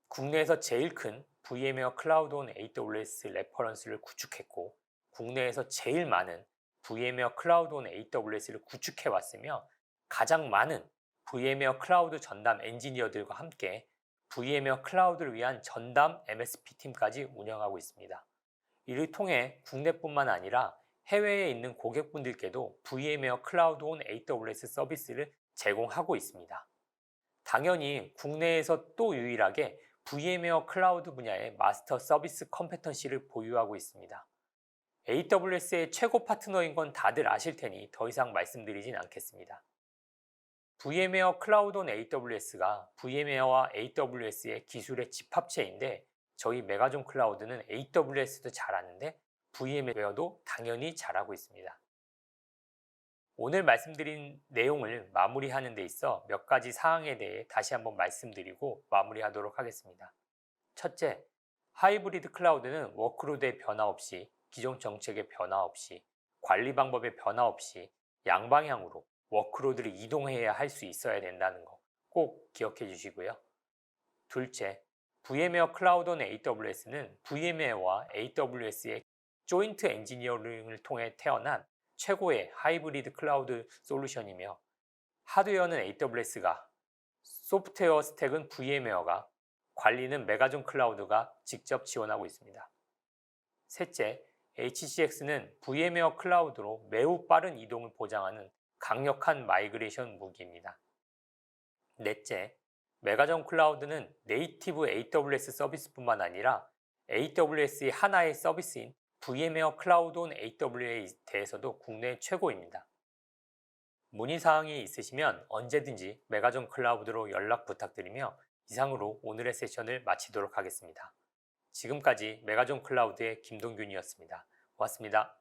국내에서 제일 큰 VM웨어 클라우드 온 AWS 레퍼런스를 구축했고 국내에서 제일 많은 VM웨어 클라우드 온 AWS를 구축해 왔으며 가장 많은 VM웨어 클라우드 전담 엔지니어들과 함께 VM웨어 클라우드를 위한 전담 MSP 팀까지 운영하고 있습니다. 이를 통해 국내뿐만 아니라 해외에 있는 고객분들께도 VM웨어 클라우드 온 AWS 서비스를 제공하고 있습니다. 당연히 국내에서 또 유일하게 VM웨어 클라우드 분야의 마스터 서비스 컴peten시를 보유하고 있습니다. AWS의 최고 파트너인 건 다들 아실 테니 더 이상 말씀드리진 않겠습니다. VM웨어 클라우드 온 AWS가 VM웨어와 AWS의 기술의 집합체인데 저희 메가존 클라우드는 AWS도 잘하는데 VM웨어도 당연히 잘하고 있습니다. 오늘 말씀드린 내용을 마무리하는 데 있어 몇 가지 사항에 대해 다시 한번 말씀드리고 마무리하도록 하겠습니다. 첫째, 하이브리드 클라우드는 워크로드의 변화 없이, 기존 정책의 변화 없이, 관리 방법의 변화 없이 양방향으로 워크로드를 이동해야 할 수 있어야 된다는 거 꼭 기억해 주시고요. 둘째, VM웨어 클라우드 온 AWS는 VM웨어와 AWS의 조인트 엔지니어링을 통해 태어난 최고의 하이브리드 클라우드 솔루션이며 하드웨어는 AWS가, 소프트웨어 스택은 VM웨어가, 관리는 메가존 클라우드가 직접 지원하고 있습니다. 셋째, HCX는 VM웨어 클라우드로 매우 빠른 이동을 보장하는 강력한 마이그레이션 무기입니다. 넷째, 메가존 클라우드는 네이티브 AWS 서비스뿐만 아니라 AWS의 하나의 서비스인 VM웨어 클라우드 온 AWS에 대해서도 국내 최고입니다. 문의사항이 있으시면 언제든지 메가존 클라우드로 연락 부탁드리며 이상으로 오늘의 세션을 마치도록 하겠습니다. 지금까지 메가존 클라우드의 김동균이었습니다. 고맙습니다.